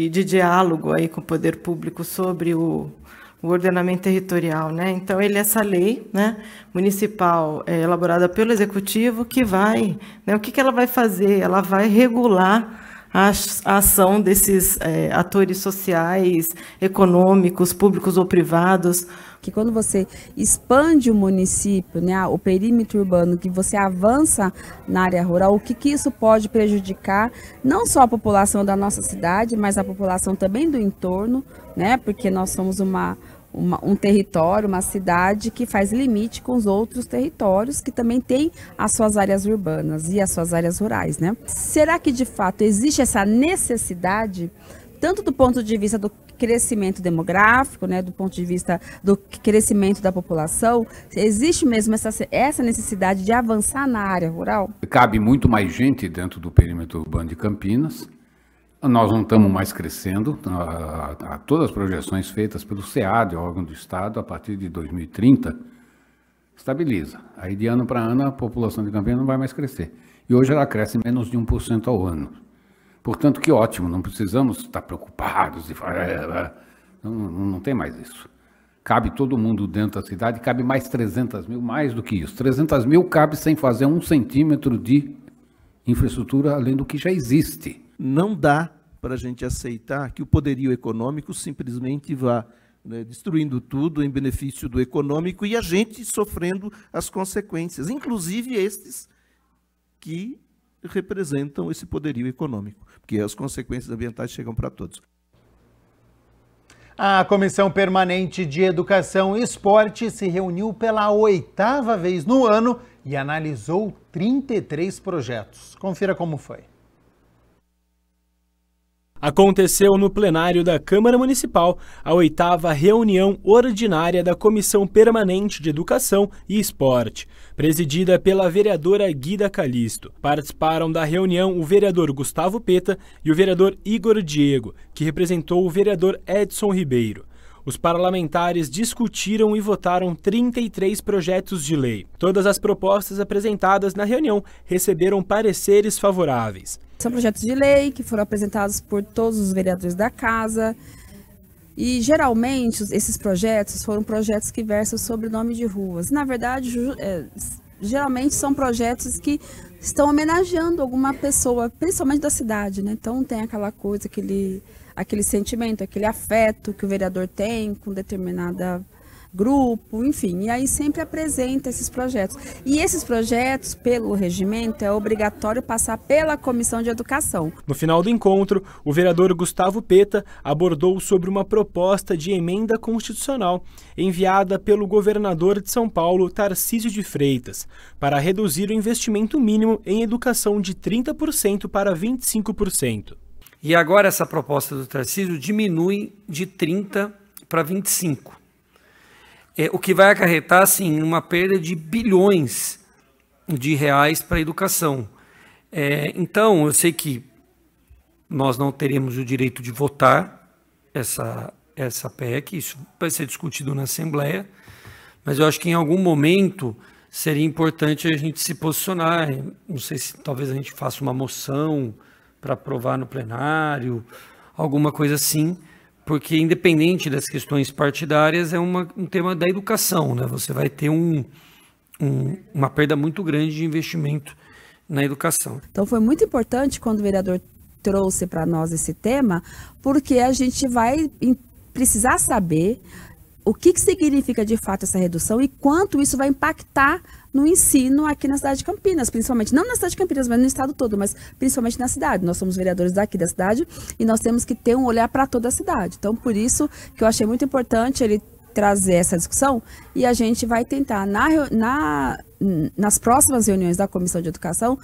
diálogo aí com o poder público sobre o ordenamento territorial, né? Então, ele é essa lei, né, municipal elaborada pelo Executivo que vai, né, o que ela vai fazer? Ela vai regular a ação desses atores sociais, econômicos, públicos ou privados. Que quando você expande o município, né, o perímetro urbano, que você avança na área rural, o que isso pode prejudicar não só a população da nossa cidade, mas a população também do entorno, né, porque nós somos um território, uma cidade que faz limite com os outros territórios que também têm as suas áreas urbanas e as suas áreas rurais, né? Será que de fato existe essa necessidade, tanto do ponto de vista do crescimento demográfico, né, do ponto de vista do crescimento da população, existe mesmo essa necessidade de avançar na área rural? Cabe muito mais gente dentro do perímetro urbano de Campinas. Nós não estamos mais crescendo. Todas as projeções feitas pelo SEAD, órgão do Estado, a partir de 2030, estabiliza. Aí de ano para ano a população de Campinas não vai mais crescer. E hoje ela cresce menos de 1% ao ano. Portanto, que ótimo, não precisamos estar preocupados e não tem mais isso. Cabe todo mundo dentro da cidade, cabe mais 300 mil, mais do que isso. 300 mil cabe sem fazer 1 centímetro de infraestrutura além do que já existe. Não dá para a gente aceitar que o poderio econômico simplesmente vá, né, destruindo tudo em benefício do econômico e a gente sofrendo as consequências, inclusive estes que representam esse poderio econômico, porque as consequências ambientais chegam para todos. A Comissão Permanente de Educação e Esporte se reuniu pela 8ª vez no ano e analisou 33 projetos. Confira como foi. Aconteceu no plenário da Câmara Municipal a 8ª reunião ordinária da Comissão Permanente de Educação e Esporte, presidida pela vereadora Guida Calisto. Participaram da reunião o vereador Gustavo Peta e o vereador Igor Diego, que representou o vereador Edson Ribeiro. Os parlamentares discutiram e votaram 33 projetos de lei. Todas as propostas apresentadas na reunião receberam pareceres favoráveis. São projetos de lei que foram apresentados por todos os vereadores da casa e geralmente esses projetos foram projetos que versam sobre o nome de ruas. Na verdade, geralmente são projetos que estão homenageando alguma pessoa, principalmente da cidade, né? Então tem aquela coisa, aquele sentimento, aquele afeto que o vereador tem com determinada grupo, enfim, e aí sempre apresenta esses projetos. E esses projetos, pelo regimento, é obrigatório passar pela Comissão de Educação. No final do encontro, o vereador Gustavo Peta abordou sobre uma proposta de emenda constitucional enviada pelo governador de São Paulo, Tarcísio de Freitas, para reduzir o investimento mínimo em educação de 30% para 25%. E agora essa proposta do Tarcísio diminui de 30% para 25%. O que vai acarretar, assim, uma perda de bilhões de reais para a educação. Então, eu sei que nós não teremos o direito de votar essa PEC, isso vai ser discutido na Assembleia, mas eu acho que em algum momento seria importante a gente se posicionar. Não sei se talvez a gente faça uma moção para aprovar no plenário, alguma coisa assim, porque independente das questões partidárias, é um tema da educação, né? Você vai ter uma perda muito grande de investimento na educação. Então foi muito importante quando o vereador trouxe para nós esse tema, porque a gente vai precisar saber o que significa de fato essa redução e quanto isso vai impactar no ensino aqui na cidade de Campinas, principalmente, não na cidade de Campinas, mas no estado todo, mas principalmente na cidade. Nós somos vereadores daqui da cidade e nós temos que ter um olhar para toda a cidade. Então, por isso que eu achei muito importante ele trazer essa discussão e a gente vai tentar, nas próximas reuniões da Comissão de Educação,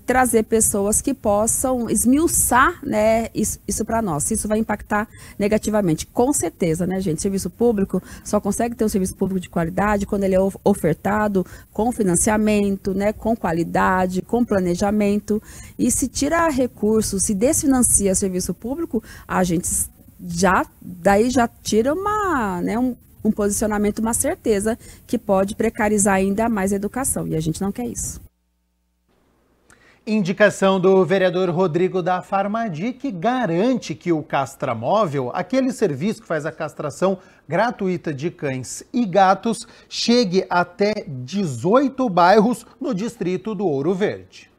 trazer pessoas que possam esmiuçar, né, isso para nós. Isso vai impactar negativamente, com certeza, né, gente? Serviço público só consegue ter um serviço público de qualidade quando ele é ofertado com financiamento, né, com qualidade, com planejamento. E se tira recursos, se desfinancia serviço público, a gente daí já tira um posicionamento, uma certeza que pode precarizar ainda mais a educação. E a gente não quer isso. Indicação do vereador Rodrigo da Farmadi, que garante que o Castramóvel, aquele serviço que faz a castração gratuita de cães e gatos, chegue até 18 bairros no distrito do Ouro Verde.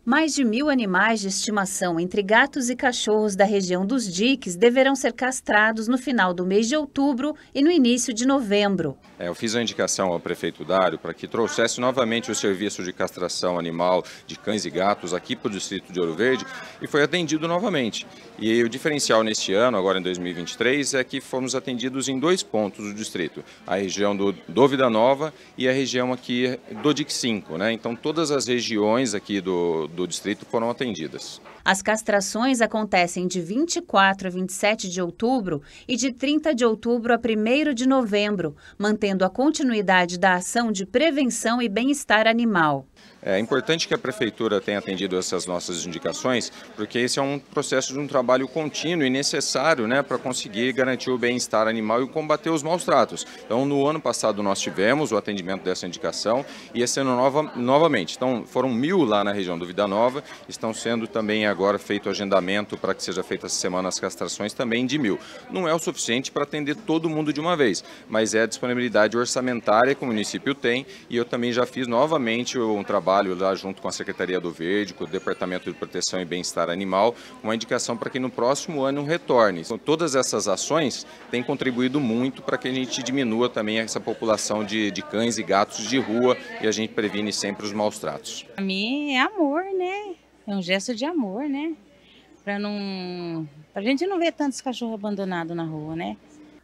Mais de 1.000 animais de estimação, entre gatos e cachorros da região dos diques, deverão ser castrados no final do mês de outubro e no início de novembro. Eu fiz a indicação ao prefeito Dário para que trouxesse novamente o serviço de castração animal de cães e gatos aqui para o distrito de Ouro Verde e foi atendido novamente. E o diferencial neste ano, agora em 2023, é que fomos atendidos em 2 pontos do distrito, a região do Vida Nova e a região aqui do DIC 5, né? Então todas as regiões aqui do distrito foram atendidas. As castrações acontecem de 24 a 27 de outubro e de 30 de outubro a 1º de novembro, mantendo a continuidade da ação de prevenção e bem-estar animal. É importante que a Prefeitura tenha atendido essas nossas indicações, porque esse é um processo de um trabalho contínuo e necessário, né, para conseguir garantir o bem-estar animal e combater os maus tratos. Então, no ano passado nós tivemos o atendimento dessa indicação e esse ano novamente. Então, foram 1.000 lá na região do Vida Nova, estão sendo também agora feito o agendamento para que seja feita essa semana as castrações também de 1.000. Não é o suficiente para atender todo mundo de uma vez, mas é a disponibilidade orçamentária que o município tem e eu também já fiz novamente um trabalho lá junto com a Secretaria do Verde, com o Departamento de Proteção e Bem-Estar Animal, uma indicação para que no próximo ano retorne. Então, todas essas ações têm contribuído muito para que a gente diminua também essa população de cães e gatos de rua e a gente previne sempre os maus tratos. Para mim é amor, né? É um gesto de amor, né? Pra gente não ver tantos cachorros abandonados na rua, né?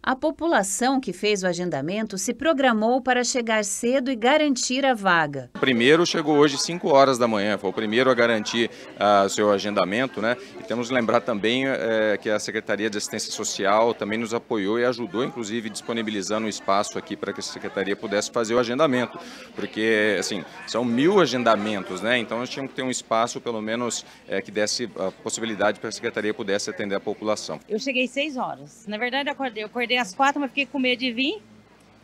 A população que fez o agendamento se programou para chegar cedo e garantir a vaga. O primeiro chegou hoje às 5 horas da manhã, foi o primeiro a garantir seu agendamento, né? E temos que lembrar também que a Secretaria de Assistência Social também nos apoiou e ajudou, inclusive, disponibilizando um espaço aqui para que a Secretaria pudesse fazer o agendamento, porque, assim, são 1.000 agendamentos, né? Então, nós tínhamos que ter um espaço, pelo menos, que desse a possibilidade para que a Secretaria pudesse atender a população. Eu cheguei às 6 horas. Na verdade, eu acordei às 4, mas fiquei com medo de vir.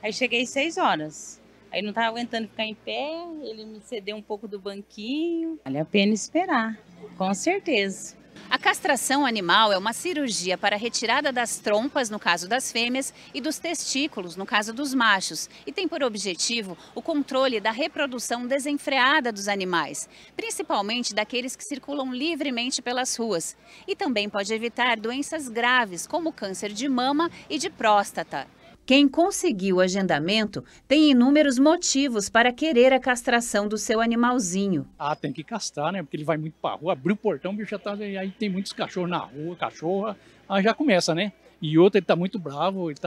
Aí cheguei às 6 horas. Aí não estava aguentando ficar em pé, ele me cedeu um pouco do banquinho. Vale a pena esperar, com certeza. A castração animal é uma cirurgia para a retirada das trompas, no caso das fêmeas, e dos testículos, no caso dos machos, e tem por objetivo o controle da reprodução desenfreada dos animais, principalmente daqueles que circulam livremente pelas ruas. E também pode evitar doenças graves, como câncer de mama e de próstata. Quem conseguiu o agendamento tem inúmeros motivos para querer a castração do seu animalzinho. Tem que castrar, né? Porque ele vai muito para a rua, abriu o portão, o bicho já tá, aí tem muitos cachorros na rua, cachorra, aí já começa, né? E outro, ele tá muito bravo, ele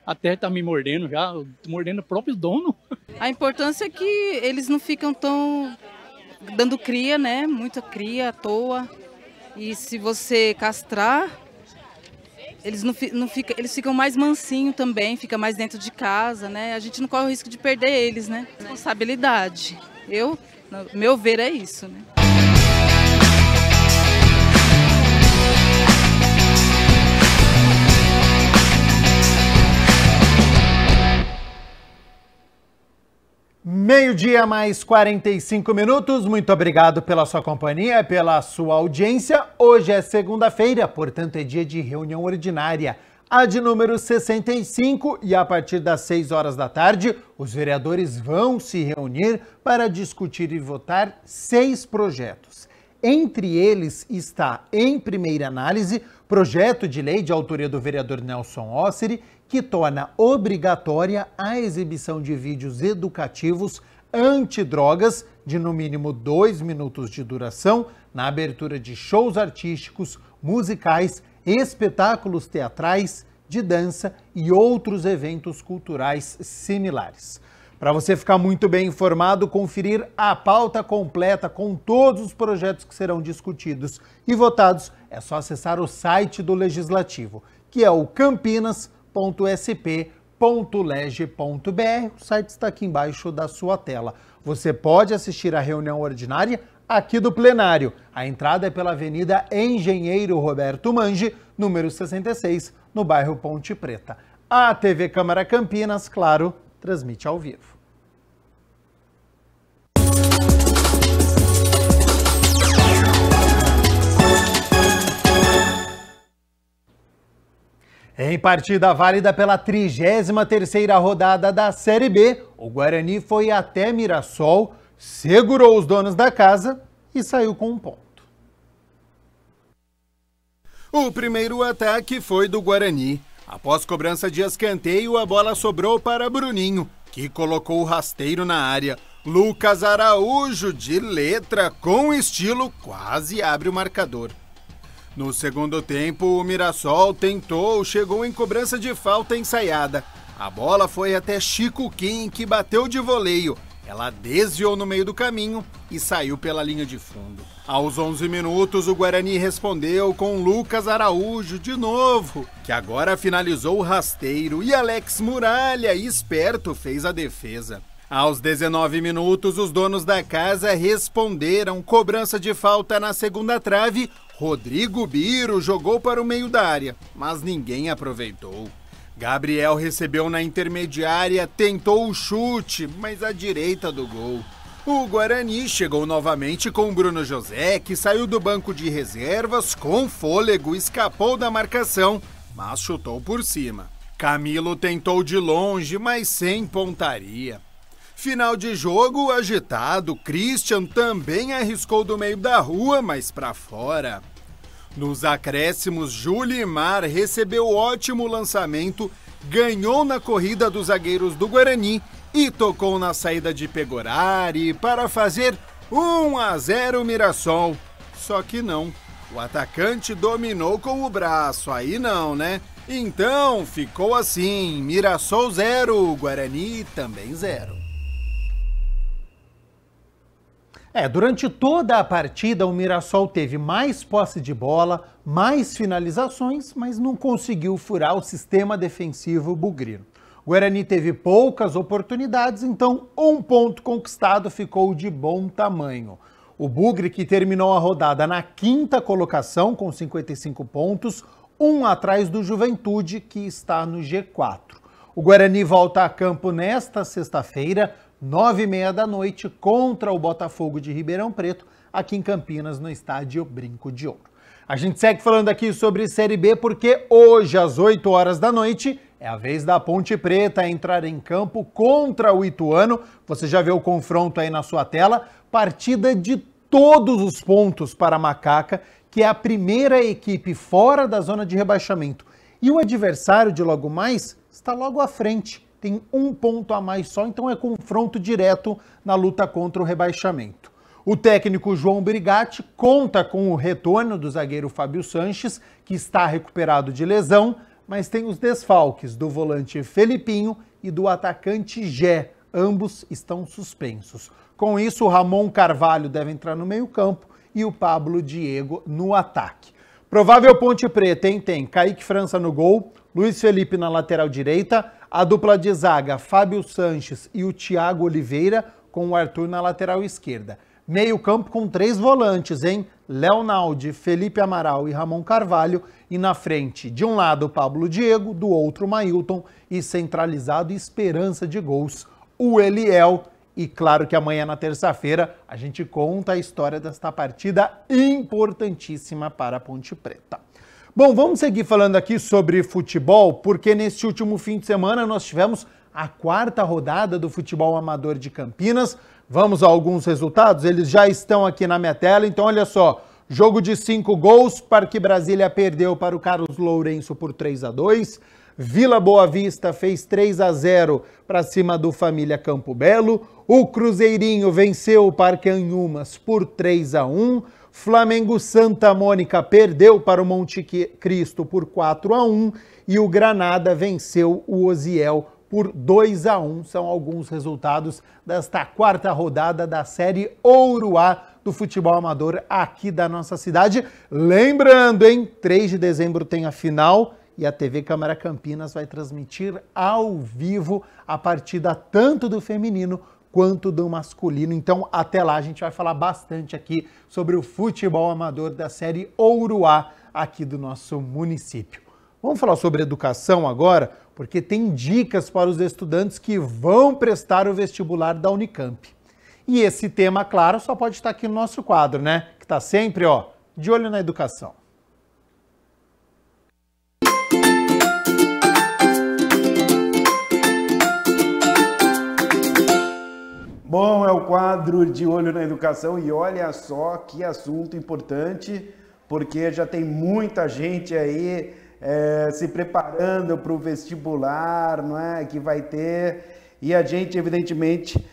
até tá me mordendo já, mordendo o próprio dono. A importância é que eles não ficam tão dando cria, né? Muita cria à toa. E se você castrar, eles eles ficam mais mansinhos também, fica mais dentro de casa, né? A gente não corre o risco de perder eles, né? Responsabilidade. Meu ver é isso, né? Meio-dia mais 45 minutos, muito obrigado pela sua companhia, pela sua audiência. Hoje é segunda-feira, portanto é dia de reunião ordinária. a de número 65, e a partir das 6 horas da tarde, os vereadores vão se reunir para discutir e votar 6 projetos. Entre eles está, em primeira análise, projeto de lei de autoria do vereador Nelson Osseri, que torna obrigatória a exibição de vídeos educativos antidrogas de no mínimo 2 minutos de duração na abertura de shows artísticos, musicais, espetáculos teatrais, de dança e outros eventos culturais similares. Para você ficar muito bem informado, conferir a pauta completa com todos os projetos que serão discutidos e votados, é só acessar o site do Legislativo, que é o campinas.sp.leg.br. O site está aqui embaixo da sua tela. Você pode assistir à reunião ordinária aqui do plenário. A entrada é pela Avenida Engenheiro Roberto Mange, número 66, no bairro Ponte Preta. A TV Câmara Campinas, claro, transmite ao vivo. Em partida válida pela 33ª rodada da Série B, o Guarani foi até Mirassol, segurou os donos da casa e saiu com um ponto. O primeiro ataque foi do Guarani. Após cobrança de escanteio, a bola sobrou para Bruninho, que colocou o rasteiro na área. Lucas Araújo, de letra, com estilo, quase abre o marcador. No segundo tempo, o Mirassol tentou, chegou em cobrança de falta ensaiada. A bola foi até Chico Kim, que bateu de voleio. Ela desviou no meio do caminho e saiu pela linha de fundo. Aos 11 minutos, o Guarani respondeu com Lucas Araújo de novo, que agora finalizou o rasteiro, e Alex Muralha, esperto, fez a defesa. Aos 19 minutos, os donos da casa responderam, cobrança de falta na segunda trave. Rodrigo Biro jogou para o meio da área, mas ninguém aproveitou. Gabriel recebeu na intermediária, tentou o chute, mas à direita do gol. O Guarani chegou novamente com Bruno José, que saiu do banco de reservas com fôlego, escapou da marcação, mas chutou por cima. Camilo tentou de longe, mas sem pontaria. Final de jogo agitado, Christian também arriscou do meio da rua, mas para fora. Nos acréscimos, Julimar recebeu ótimo lançamento, ganhou na corrida dos zagueiros do Guarani e tocou na saída de Pegorari para fazer 1-0 Mirassol. Só que não, o atacante dominou com o braço, aí não, né? Então ficou assim, Mirassol 0, Guarani também 0. Durante toda a partida, o Mirassol teve mais posse de bola, mais finalizações, mas não conseguiu furar o sistema defensivo bugrino. O Guarani teve poucas oportunidades, então um ponto conquistado ficou de bom tamanho. O Bugre, que terminou a rodada na 5ª colocação com 55 pontos, um atrás do Juventude, que está no G4. O Guarani volta a campo nesta sexta-feira, 9h30 da noite, contra o Botafogo de Ribeirão Preto, aqui em Campinas, no estádio Brinco de Ouro. A gente segue falando aqui sobre Série B porque hoje, às 8 horas da noite, é a vez da Ponte Preta entrar em campo contra o Ituano. Você já vê o confronto aí na sua tela. Partida de todos os pontos para a Macaca, que é a primeira equipe fora da zona de rebaixamento. E o adversário de logo mais está logo à frente. Tem um ponto a mais só, então é confronto direto na luta contra o rebaixamento. O técnico João Brigatti conta com o retorno do zagueiro Fábio Sanches, que está recuperado de lesão, mas tem os desfalques do volante Felipinho e do atacante Gé. Ambos estão suspensos. Com isso, o Ramon Carvalho deve entrar no meio-campo e o Pablo Diego no ataque. Provável Ponte Preta, hein? Tem Kaique França no gol, Luiz Felipe na lateral direita, a dupla de zaga Fábio Sanches e o Thiago Oliveira com o Arthur na lateral esquerda. Meio campo com 3 volantes, hein? Leonaldi, Felipe Amaral e Ramon Carvalho. E na frente, de um lado, Pablo Diego, do outro, Mailton. E centralizado e esperança de gols, o Eliel. E claro que amanhã, na terça-feira, a gente conta a história desta partida importantíssima para a Ponte Preta. Bom, vamos seguir falando aqui sobre futebol, porque neste último fim de semana nós tivemos a 4ª rodada do futebol amador de Campinas. Vamos a alguns resultados, eles já estão aqui na minha tela, então olha só. Jogo de 5 gols, Parque Brasília perdeu para o Carlos Lourenço por 3-2. Vila Boa Vista fez 3-0 para cima do Família Campo Belo. O Cruzeirinho venceu o Parque Anhumas por 3-1. Flamengo Santa Mônica perdeu para o Monte Cristo por 4-1. E o Granada venceu o Osiel por 2-1. São alguns resultados desta 4ª rodada da Série Ouro A do futebol amador aqui da nossa cidade. Lembrando, 3 de dezembro tem a final e a TV Câmara Campinas vai transmitir ao vivo a partida tanto do feminino quanto do masculino. Então, até lá a gente vai falar bastante aqui sobre o futebol amador da Série Ouro A aqui do nosso município. Vamos falar sobre educação agora, porque tem dicas para os estudantes que vão prestar o vestibular da Unicamp. E esse tema, claro, só pode estar aqui no nosso quadro, né? Que está sempre, de olho na educação. Bom, é o quadro de olho na educação e olha só que assunto importante, porque já tem muita gente aí se preparando para o vestibular, não é? Que vai ter, e a gente, evidentemente,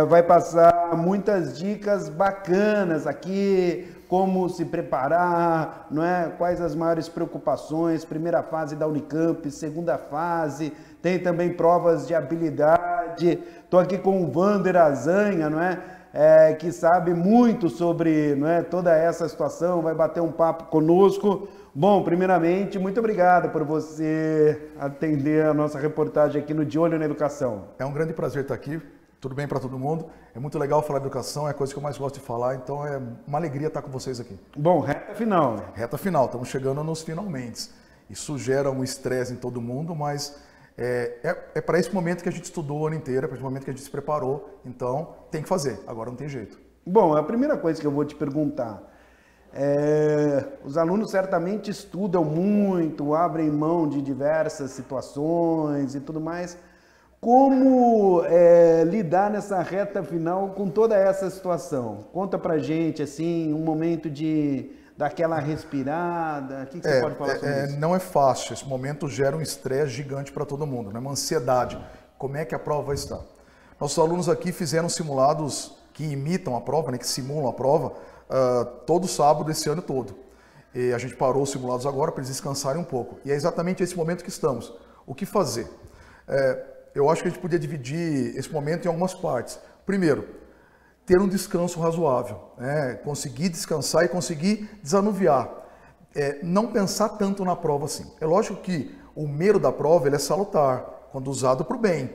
vai passar muitas dicas bacanas aqui, como se preparar, não é? Quais as maiores preocupações, primeira fase da Unicamp, segunda fase, tem também provas de habilidade. Estou aqui com o Wander Azanha, não é? Que sabe muito sobre, não é, toda essa situação, vai bater um papo conosco. Bom, primeiramente, muito obrigado por você atender a nossa reportagem aqui no De Olho na Educação. É um grande prazer estar aqui. Tudo bem para todo mundo? É muito legal falar de educação, é a coisa que eu mais gosto de falar, então é uma alegria estar com vocês aqui. Bom, reta final. Reta final, estamos chegando nos finalmente. Isso gera um estresse em todo mundo, mas é para esse momento que a gente estudou o ano inteiro, é para esse momento que a gente se preparou, então tem que fazer, agora não tem jeito. Bom, a primeira coisa que eu vou te perguntar, os alunos certamente estudam muito, abrem mão de diversas situações e tudo mais. Como lidar nessa reta final com toda essa situação? Conta pra gente, assim, um momento de daquela respirada. O que você pode falar sobre isso? Não é fácil. Esse momento gera um estresse gigante para todo mundo, né? Uma ansiedade. Como é que a prova vai estar? Nossos alunos aqui fizeram simulados que imitam a prova, né? Que simulam a prova, todo sábado esse ano todo. E a gente parou os simulados agora para eles descansarem um pouco. E é exatamente esse momento que estamos. O que fazer? Eu acho que a gente podia dividir esse momento em algumas partes. Primeiro, ter um descanso razoável, né? Conseguir descansar e conseguir desanuviar. Não pensar tanto na prova assim. É lógico que o medo da prova ele é salutar, quando usado para o bem.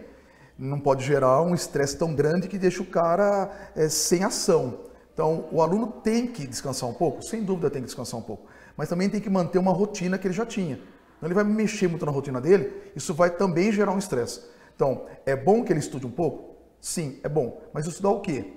Não pode gerar um estresse tão grande que deixa o cara sem ação. Então, o aluno tem que descansar um pouco, sem dúvida tem que descansar um pouco, mas também tem que manter uma rotina que ele já tinha. Então, ele vai mexer muito na rotina dele, isso vai também gerar um estresse. Então, é bom que ele estude um pouco? Sim, é bom. Mas estudar o quê?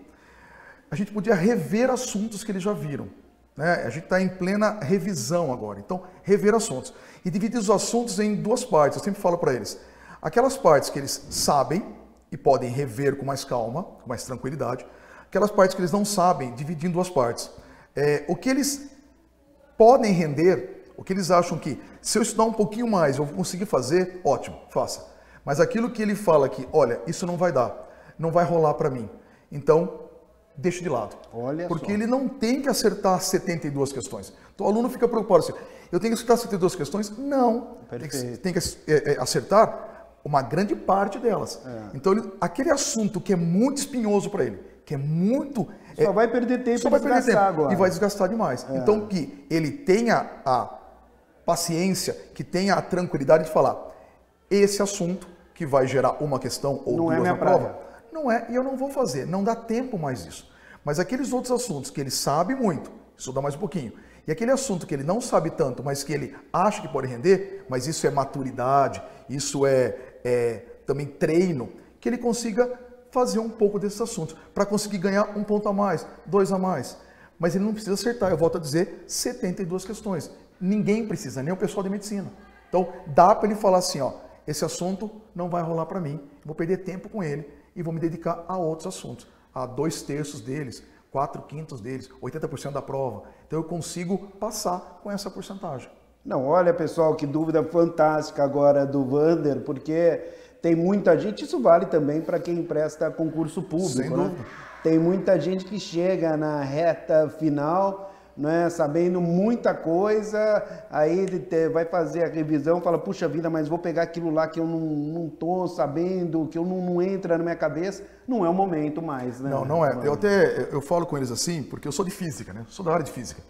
A gente podia rever assuntos que eles já viram, né? A gente está em plena revisão agora. Então, rever assuntos. E dividir os assuntos em duas partes. Eu sempre falo para eles. Aquelas partes que eles sabem e podem rever com mais calma, com mais tranquilidade. Aquelas partes que eles não sabem, dividir em duas partes. O que eles podem render, o que eles acham que, se eu estudar um pouquinho mais, eu vou conseguir fazer, ótimo, faça. Mas aquilo que ele fala que, olha, isso não vai dar, não vai rolar para mim. Então, deixa de lado. Porque ele não tem que acertar 72 questões. Então, o aluno fica preocupado assim, eu tenho que acertar 72 questões? Não. Tem que acertar uma grande parte delas. Então, aquele assunto que é muito espinhoso para ele, que é muito... Só vai perder tempo e desgastar agora. E vai desgastar demais. Então, que ele tenha a paciência, que tenha a tranquilidade de falar, esse assunto que vai gerar uma questão ou duas na prova, não é, e eu não vou fazer, não dá tempo mais isso. Mas aqueles outros assuntos que ele sabe muito, estuda mais um pouquinho, e aquele assunto que ele não sabe tanto, mas que ele acha que pode render, mas isso é maturidade, isso é também treino, que ele consiga fazer um pouco desses assuntos, para conseguir ganhar um ponto a mais, 2 a mais. Mas ele não precisa acertar, eu volto a dizer, 72 questões. ninguém precisa, nem o pessoal de medicina. Então, dá para ele falar assim, ó, esse assunto não vai rolar para mim, vou perder tempo com ele e vou me dedicar a outros assuntos. A 2/3 deles, 4/5 deles, 80% da prova. Então, eu consigo passar com essa porcentagem. Não, olha, pessoal, que dúvida fantástica agora do Wander, porque tem muita gente, isso vale também para quem presta concurso público, sem dúvida. né? Tem muita gente que chega na reta final, né, sabendo muita coisa, aí vai fazer a revisão, fala, puxa vida, mas vou pegar aquilo lá que eu não estou sabendo, que não entra na minha cabeça. Não é o momento mais, né? Não é. Eu falo com eles assim, porque eu sou de física, né? Sou da área de física.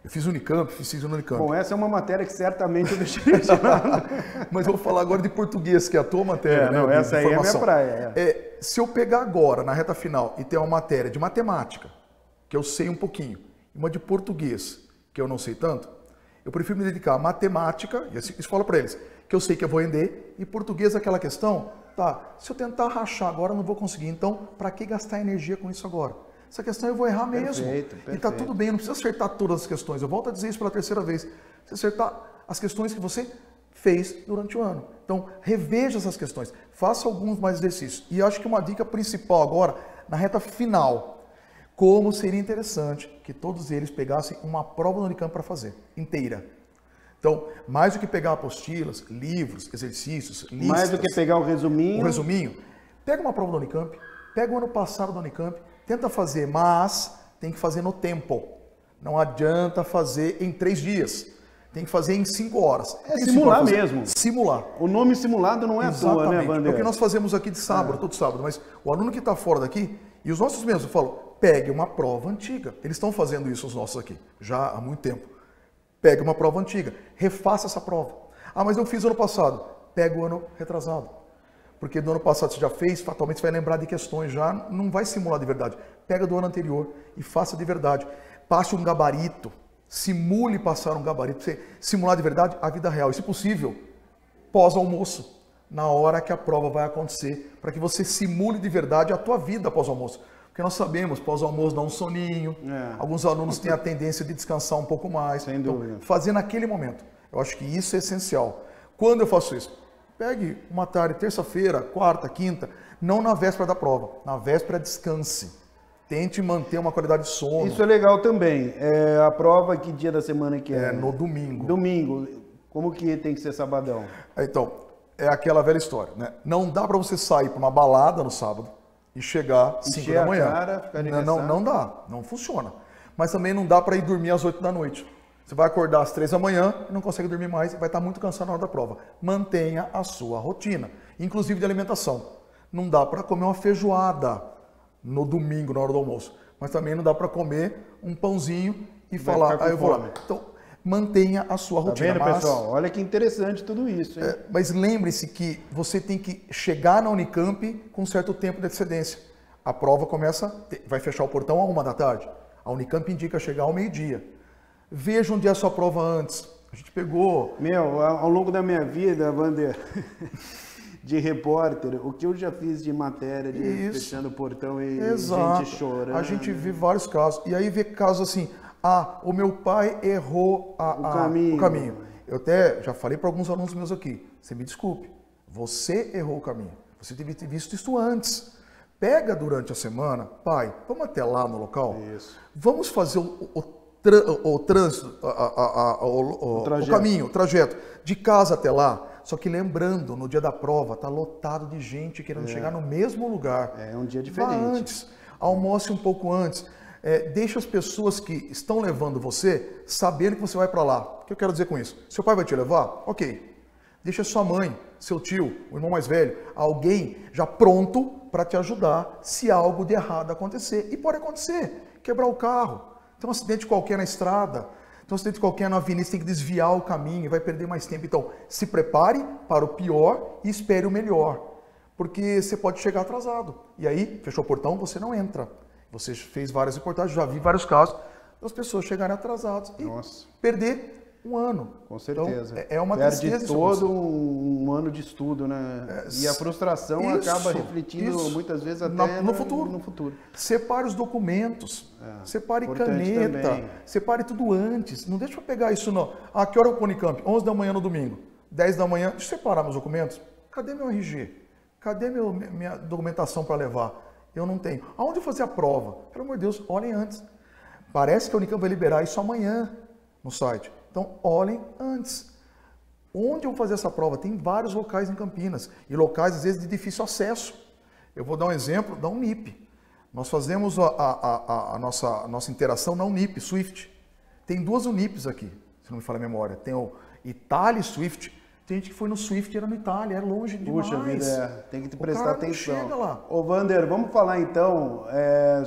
Eu fiz Unicamp, fiz física no Unicamp. Bom, essa é uma matéria que certamente eu deixei de falar. Mas eu vou falar agora de português, que é a tua matéria, né? Não, essa aí é a minha praia. Se eu pegar agora, na reta final, e ter uma matéria de matemática, que eu sei um pouquinho, e uma de português, que eu não sei tanto, eu prefiro me dedicar a matemática, e isso falo para eles, que eu sei que eu vou render, e português aquela questão, tá, se eu tentar rachar agora, eu não vou conseguir, então, para que gastar energia com isso agora? Essa questão eu vou errar mesmo. Perfeito. E tá tudo bem, não precisa acertar todas as questões. Eu volto a dizer isso pela terceira vez. Você acertar as questões que você fez durante o ano. Então, reveja essas questões. Faça alguns mais exercícios. E acho que uma dica principal agora, na reta final, como seria interessante que todos eles pegassem uma prova do Unicamp para fazer, inteira. Então, mais do que pegar apostilas, livros, exercícios, listas... Mais do que pegar o resuminho... O resuminho. Pega uma prova do Unicamp, pega o ano passado do Unicamp, tenta fazer, mas tem que fazer no tempo. Não adianta fazer em 3 dias. Tem que fazer em 5 horas. Simular mesmo. Simular. O nome simulado não é à toa, né, Wander? É o que nós fazemos aqui de sábado, todo sábado. Mas o aluno que está fora daqui, e os nossos mesmos, eu falo, pegue uma prova antiga. Eles estão fazendo isso, os nossos aqui, já há muito tempo. Pegue uma prova antiga, refaça essa prova. Ah, mas eu fiz ano passado. Pega o ano retrasado. Porque do ano passado você já fez, fatalmente você vai lembrar de questões já, não vai simular de verdade. Pega do ano anterior e faça de verdade. Passe um gabarito, simule passar um gabarito, para você simular de verdade a vida real. E, se possível, pós-almoço, na hora que a prova vai acontecer, para que você simule de verdade a tua vida pós-almoço. Porque nós sabemos, pós-almoço dá um soninho, alguns alunos têm a tendência de descansar um pouco mais. Sem dúvida. Então, fazer naquele momento. Eu acho que isso é essencial. Quando eu faço isso? Pegue uma tarde, terça-feira, quarta, quinta, não na véspera da prova, na véspera descanse. Tente manter uma qualidade de sono. Isso é legal também. A prova, que dia da semana que é? É no domingo. Domingo. Como que tem que ser sabadão? Então, é aquela velha história, né? Não dá para você sair para uma balada no sábado e chegar às 5 da manhã. Cara, ficar de não dá, não funciona. Mas também não dá para ir dormir às 8 da noite. Você vai acordar às 3 da manhã e não consegue dormir mais e vai estar muito cansado na hora da prova. Mantenha a sua rotina, inclusive de alimentação. Não dá para comer uma feijoada no domingo, na hora do almoço. Mas também não dá para comer um pãozinho e falar, eu vou lá. Então, mantenha a sua rotina. Tá vendo, pessoal? Olha que interessante tudo isso, hein? Mas lembre-se que você tem que chegar na Unicamp com um certo tempo de antecedência. A prova vai fechar o portão às 1 da tarde. A Unicamp indica chegar ao meio-dia. Veja onde é a sua prova antes. A gente pegou... Ao longo da minha vida, Wander, de repórter, o que eu já fiz de matéria, de fechando o portão e gente chorando. A gente vê vários casos. E aí vê casos assim, o meu pai errou o caminho. Eu até já falei para alguns alunos meus aqui, você me desculpe, você errou o caminho. Você devia ter visto isso antes. Pega durante a semana, pai, vamos até lá no local? Isso. Vamos fazer o caminho, o trajeto, de casa até lá. Só que lembrando, no dia da prova, tá lotado de gente querendo chegar no mesmo lugar. É um dia diferente. Vá antes, almoce um pouco antes. Deixa as pessoas que estão levando você sabendo que você vai para lá. O que eu quero dizer com isso? Seu pai vai te levar? Ok. Deixa sua mãe, seu tio, o irmão mais velho, alguém já pronto para te ajudar se algo de errado acontecer. E pode acontecer, quebrar o carro. Tem um acidente qualquer na estrada, tem um acidente qualquer na avenida, você tem que desviar o caminho, vai perder mais tempo. Então, se prepare para o pior e espere o melhor, porque você pode chegar atrasado. E aí, fechou o portão, você não entra. Você fez várias reportagens, já vi vários casos das pessoas chegarem atrasadas e perder um ano. Com certeza. Então, é uma perde tristeza todo um ano de estudo, né? E a frustração acaba refletindo muitas vezes até no futuro. Separe os documentos, separe caneta, também. Separe tudo antes. Não deixa eu pegar isso não. Ah, que hora é o Unicamp? 11 da manhã no domingo, 10 da manhã. Deixa eu separar meus documentos. Cadê meu RG? Cadê minha documentação para levar? Eu não tenho. Aonde eu fazer a prova? Pelo amor de Deus, olhem antes. Parece que a Unicamp vai liberar isso amanhã no site. Então, olhem antes. Onde eu vou fazer essa prova? Tem vários locais em Campinas. E locais, às vezes, de difícil acesso. Eu vou dar um exemplo da Unip. Nós fazemos a nossa interação na Unip, Swift. Tem 2 Unips aqui, se não me falha a memória. Tem o Itália e Swift. Tem gente que foi no Swift, era no Itália, era longe demais. Puxa vida, tem que prestar atenção. Chega lá. Ô Wander, vamos falar então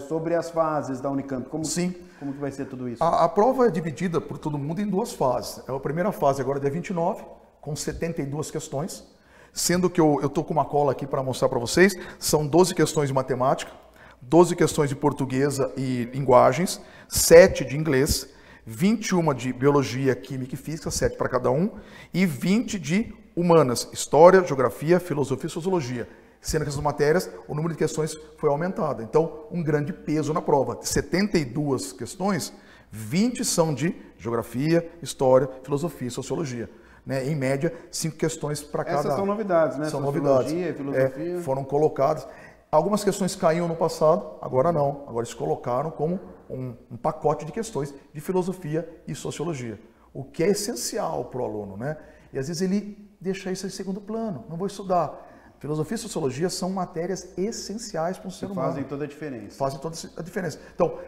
sobre as fases da Unicamp. Sim. Como que vai ser tudo isso? A prova é dividida por todo mundo em 2 fases. A primeira fase agora é dia 29, com 72 questões, sendo que eu estou com uma cola aqui para mostrar para vocês. São 12 questões de matemática, 12 questões de portuguesa e linguagens, 7 de inglês, 21 de biologia, química e física, 7 para cada um, e 20 de humanas, história, geografia, filosofia e sociologia. Sendo que essas matérias, o número de questões foi aumentado. Então, um grande peso na prova. De 72 questões, 20 são de geografia, história, filosofia e sociologia. Né? Em média, 5 questões para cada. Essas são novidades, né? São novidades. Filosofia. Foram colocadas. Algumas questões caíam no passado, agora não. Agora eles colocaram como um pacote de questões de filosofia e sociologia. O que é essencial para o aluno, né? E às vezes ele deixa isso em segundo plano, não vou estudar. Filosofia e sociologia são matérias essenciais para um ser humano. Fazem toda a diferença. Fazem toda a diferença. Então,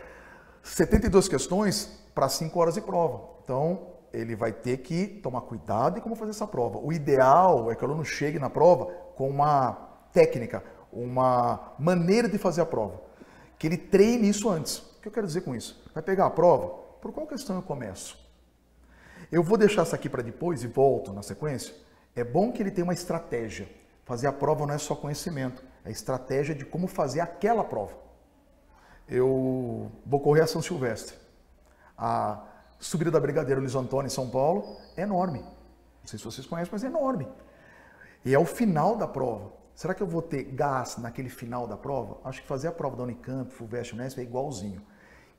72 questões para 5 horas de prova. Então, ele vai ter que tomar cuidado em como fazer essa prova. O ideal é que o aluno chegue na prova com uma técnica, uma maneira de fazer a prova. Que ele treine isso antes. O que eu quero dizer com isso? Vai pegar a prova, por qual questão eu começo? Eu vou deixar essa aqui para depois e volto na sequência. É bom que ele tenha uma estratégia. Fazer a prova não é só conhecimento, é estratégia de como fazer aquela prova. Eu vou correr a São Silvestre. A subida da Brigadeiro Luiz Antônio em São Paulo é enorme. Não sei se vocês conhecem, mas é enorme. E é o final da prova. Será que eu vou ter gás naquele final da prova? Acho que fazer a prova da Unicamp, FUVEST, Unesp é igualzinho.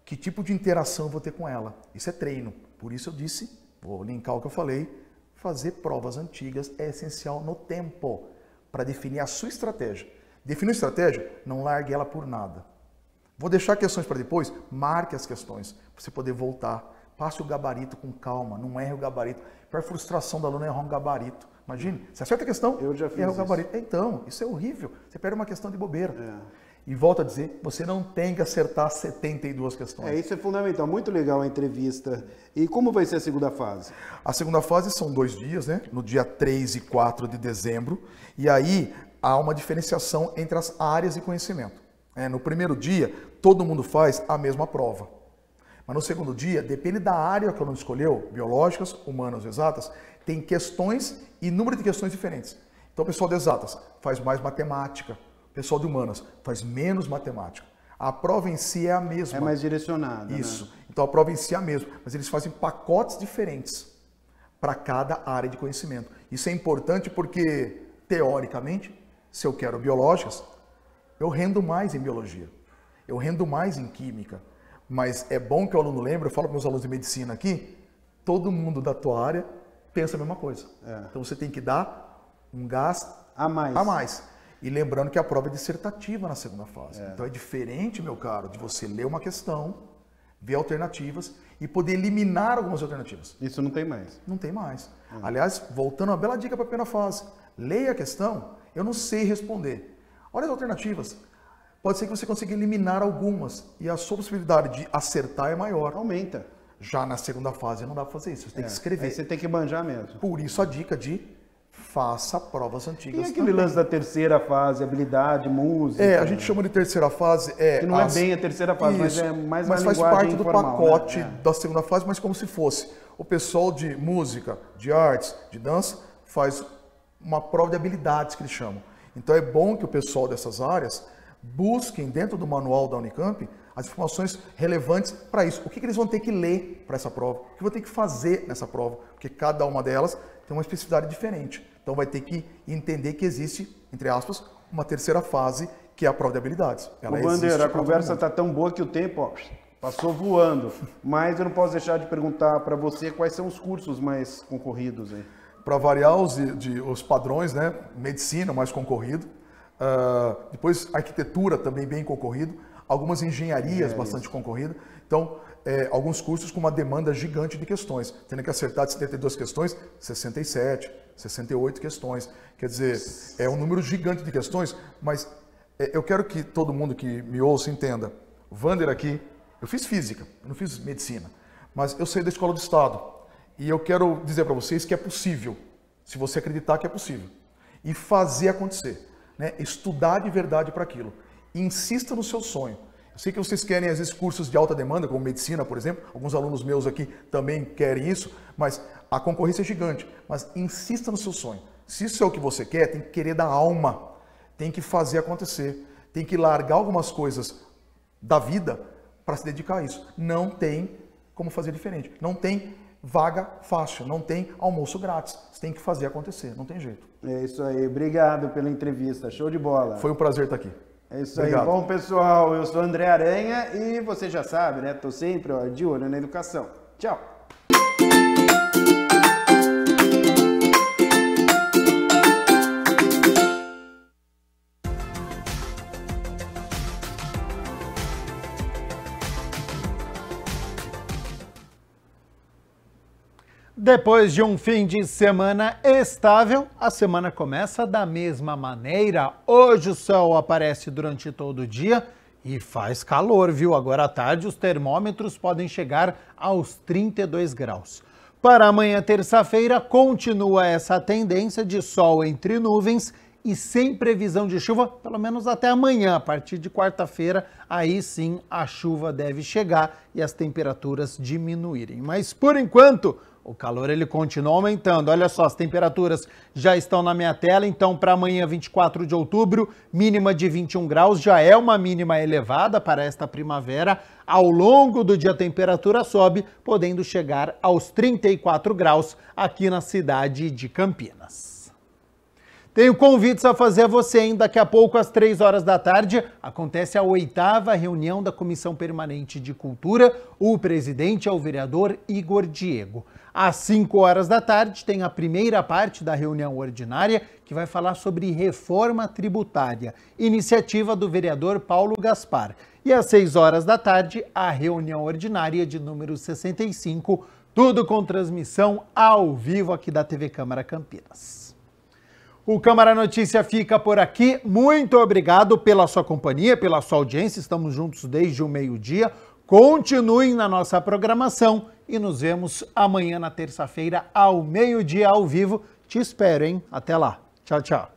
Que tipo de interação eu vou ter com ela? Isso é treino. Por isso eu disse, vou linkar o que eu falei, fazer provas antigas é essencial no tempo, para definir a sua estratégia. Definir a estratégia, não largue ela por nada. Vou deixar questões para depois, marque as questões, para você poder voltar. Passe o gabarito com calma, não erre o gabarito. A frustração do aluno é errar um gabarito. Imagine, você acerta a questão, eu já fiz erra o gabarito. Isso. Então, isso é horrível. Você perde uma questão de bobeira. E volto a dizer, você não tem que acertar 72 questões. Isso é fundamental. Muito legal a entrevista. E como vai ser a segunda fase? A segunda fase são 2 dias, né? No dia 3 e 4 de dezembro. E aí há uma diferenciação entre as áreas de conhecimento. No primeiro dia, todo mundo faz a mesma prova. Mas no segundo dia, depende da área que o aluno escolheu, biológicas, humanas, exatas, tem questões e número de questões diferentes. Então o pessoal de exatas faz mais matemática, o pessoal de humanas faz menos matemática. A prova em si é a mesma. É mais direcionada. Isso. Né? Então a prova em si é a mesma, mas eles fazem pacotes diferentes para cada área de conhecimento. Isso é importante porque, teoricamente, se eu quero biológicas, eu rendo mais em biologia, eu rendo mais em química. Mas é bom que o aluno lembre, eu falo para meus alunos de medicina aqui, todo mundo da tua área pensa a mesma coisa. Então você tem que dar um gás a mais. E lembrando que a prova é dissertativa na segunda fase. Então é diferente, meu caro, de você ler uma questão, ver alternativas e poder eliminar algumas alternativas. Isso não tem mais. Não tem mais. Aliás, voltando uma bela dica para a primeira fase. Leia a questão, eu não sei responder. Olha as alternativas. Pode ser que você consiga eliminar algumas e a sua possibilidade de acertar é maior. Aumenta. Já na segunda fase não dá para fazer isso, você tem que escrever. Aí você tem que manjar mesmo. Por isso a dica de faça provas antigas. E aquele lance da terceira fase, habilidade, música? A gente chama de terceira fase. Que não é bem a terceira fase, isso, mas é mais uma linguagem informal. Mas faz parte do pacote da segunda fase, mas como se fosse. O pessoal de música, de artes, de dança, faz uma prova de habilidades que eles chamam. Então é bom que o pessoal dessas áreas busquem dentro do manual da Unicamp as informações relevantes para isso. O que eles vão ter que ler para essa prova? O que vão ter que fazer nessa prova? Porque cada uma delas tem uma especificidade diferente. Então vai ter que entender que existe, entre aspas, uma terceira fase, que é a prova de habilidades. Ô, Bandeira, a conversa está tão boa que o tempo passou voando. Mas eu não posso deixar de perguntar para você quais são os cursos mais concorridos aí. Para variar os padrões, né? Medicina mais concorrido, depois arquitetura também bem concorrido, algumas engenharias bastante concorrido. Então, alguns cursos com uma demanda gigante de questões, tendo que acertar de 72 questões, 67, 68 questões. Quer dizer, é um número gigante de questões, mas eu quero que todo mundo que me ouça entenda. O Vander aqui, eu fiz física, eu não fiz medicina, mas eu saí da escola do Estado. E eu quero dizer para vocês que é possível, se você acreditar que é possível, e fazer acontecer, né? Estudar de verdade para aquilo. Insista no seu sonho. Eu sei que vocês querem, às vezes, cursos de alta demanda, como medicina, por exemplo. Alguns alunos meus aqui também querem isso, mas a concorrência é gigante. Mas insista no seu sonho. Se isso é o que você quer, tem que querer da alma. Tem que fazer acontecer. Tem que largar algumas coisas da vida para se dedicar a isso. Não tem como fazer diferente. Não tem vaga fácil, não tem almoço grátis. Você tem que fazer acontecer, não tem jeito. É isso aí. Obrigado pela entrevista. Show de bola. Foi um prazer estar aqui. É isso aí. Bom, pessoal, eu sou André Aranha e você já sabe, né? Tô sempre de olho na educação. Tchau. Depois de um fim de semana estável, a semana começa da mesma maneira. Hoje o sol aparece durante todo o dia e faz calor, viu? Agora à tarde os termômetros podem chegar aos 32 graus. Para amanhã, terça-feira, continua essa tendência de sol entre nuvens e sem previsão de chuva, pelo menos até amanhã. A partir de quarta-feira, aí sim a chuva deve chegar e as temperaturas diminuírem. Mas por enquanto, o calor ele continua aumentando. Olha só, as temperaturas já estão na minha tela. Então, para amanhã, 24 de outubro, mínima de 21 graus, já é uma mínima elevada para esta primavera. Ao longo do dia, a temperatura sobe, podendo chegar aos 34 graus aqui na cidade de Campinas. Tenho convites a fazer a você, hein? Daqui a pouco, às 3 horas da tarde, acontece a 8ª reunião da Comissão Permanente de Cultura. O presidente é o vereador Igor Diego. Às 5 horas da tarde, tem a primeira parte da reunião ordinária, que vai falar sobre reforma tributária, iniciativa do vereador Paulo Gaspar. E às 6 horas da tarde, a reunião ordinária de número 65, tudo com transmissão ao vivo aqui da TV Câmara Campinas. O Câmara Notícia fica por aqui. Muito obrigado pela sua companhia, pela sua audiência. Estamos juntos desde o meio-dia. Continuem na nossa programação e nos vemos amanhã na terça-feira ao meio-dia ao vivo. Te espero, hein? Até lá. Tchau, tchau.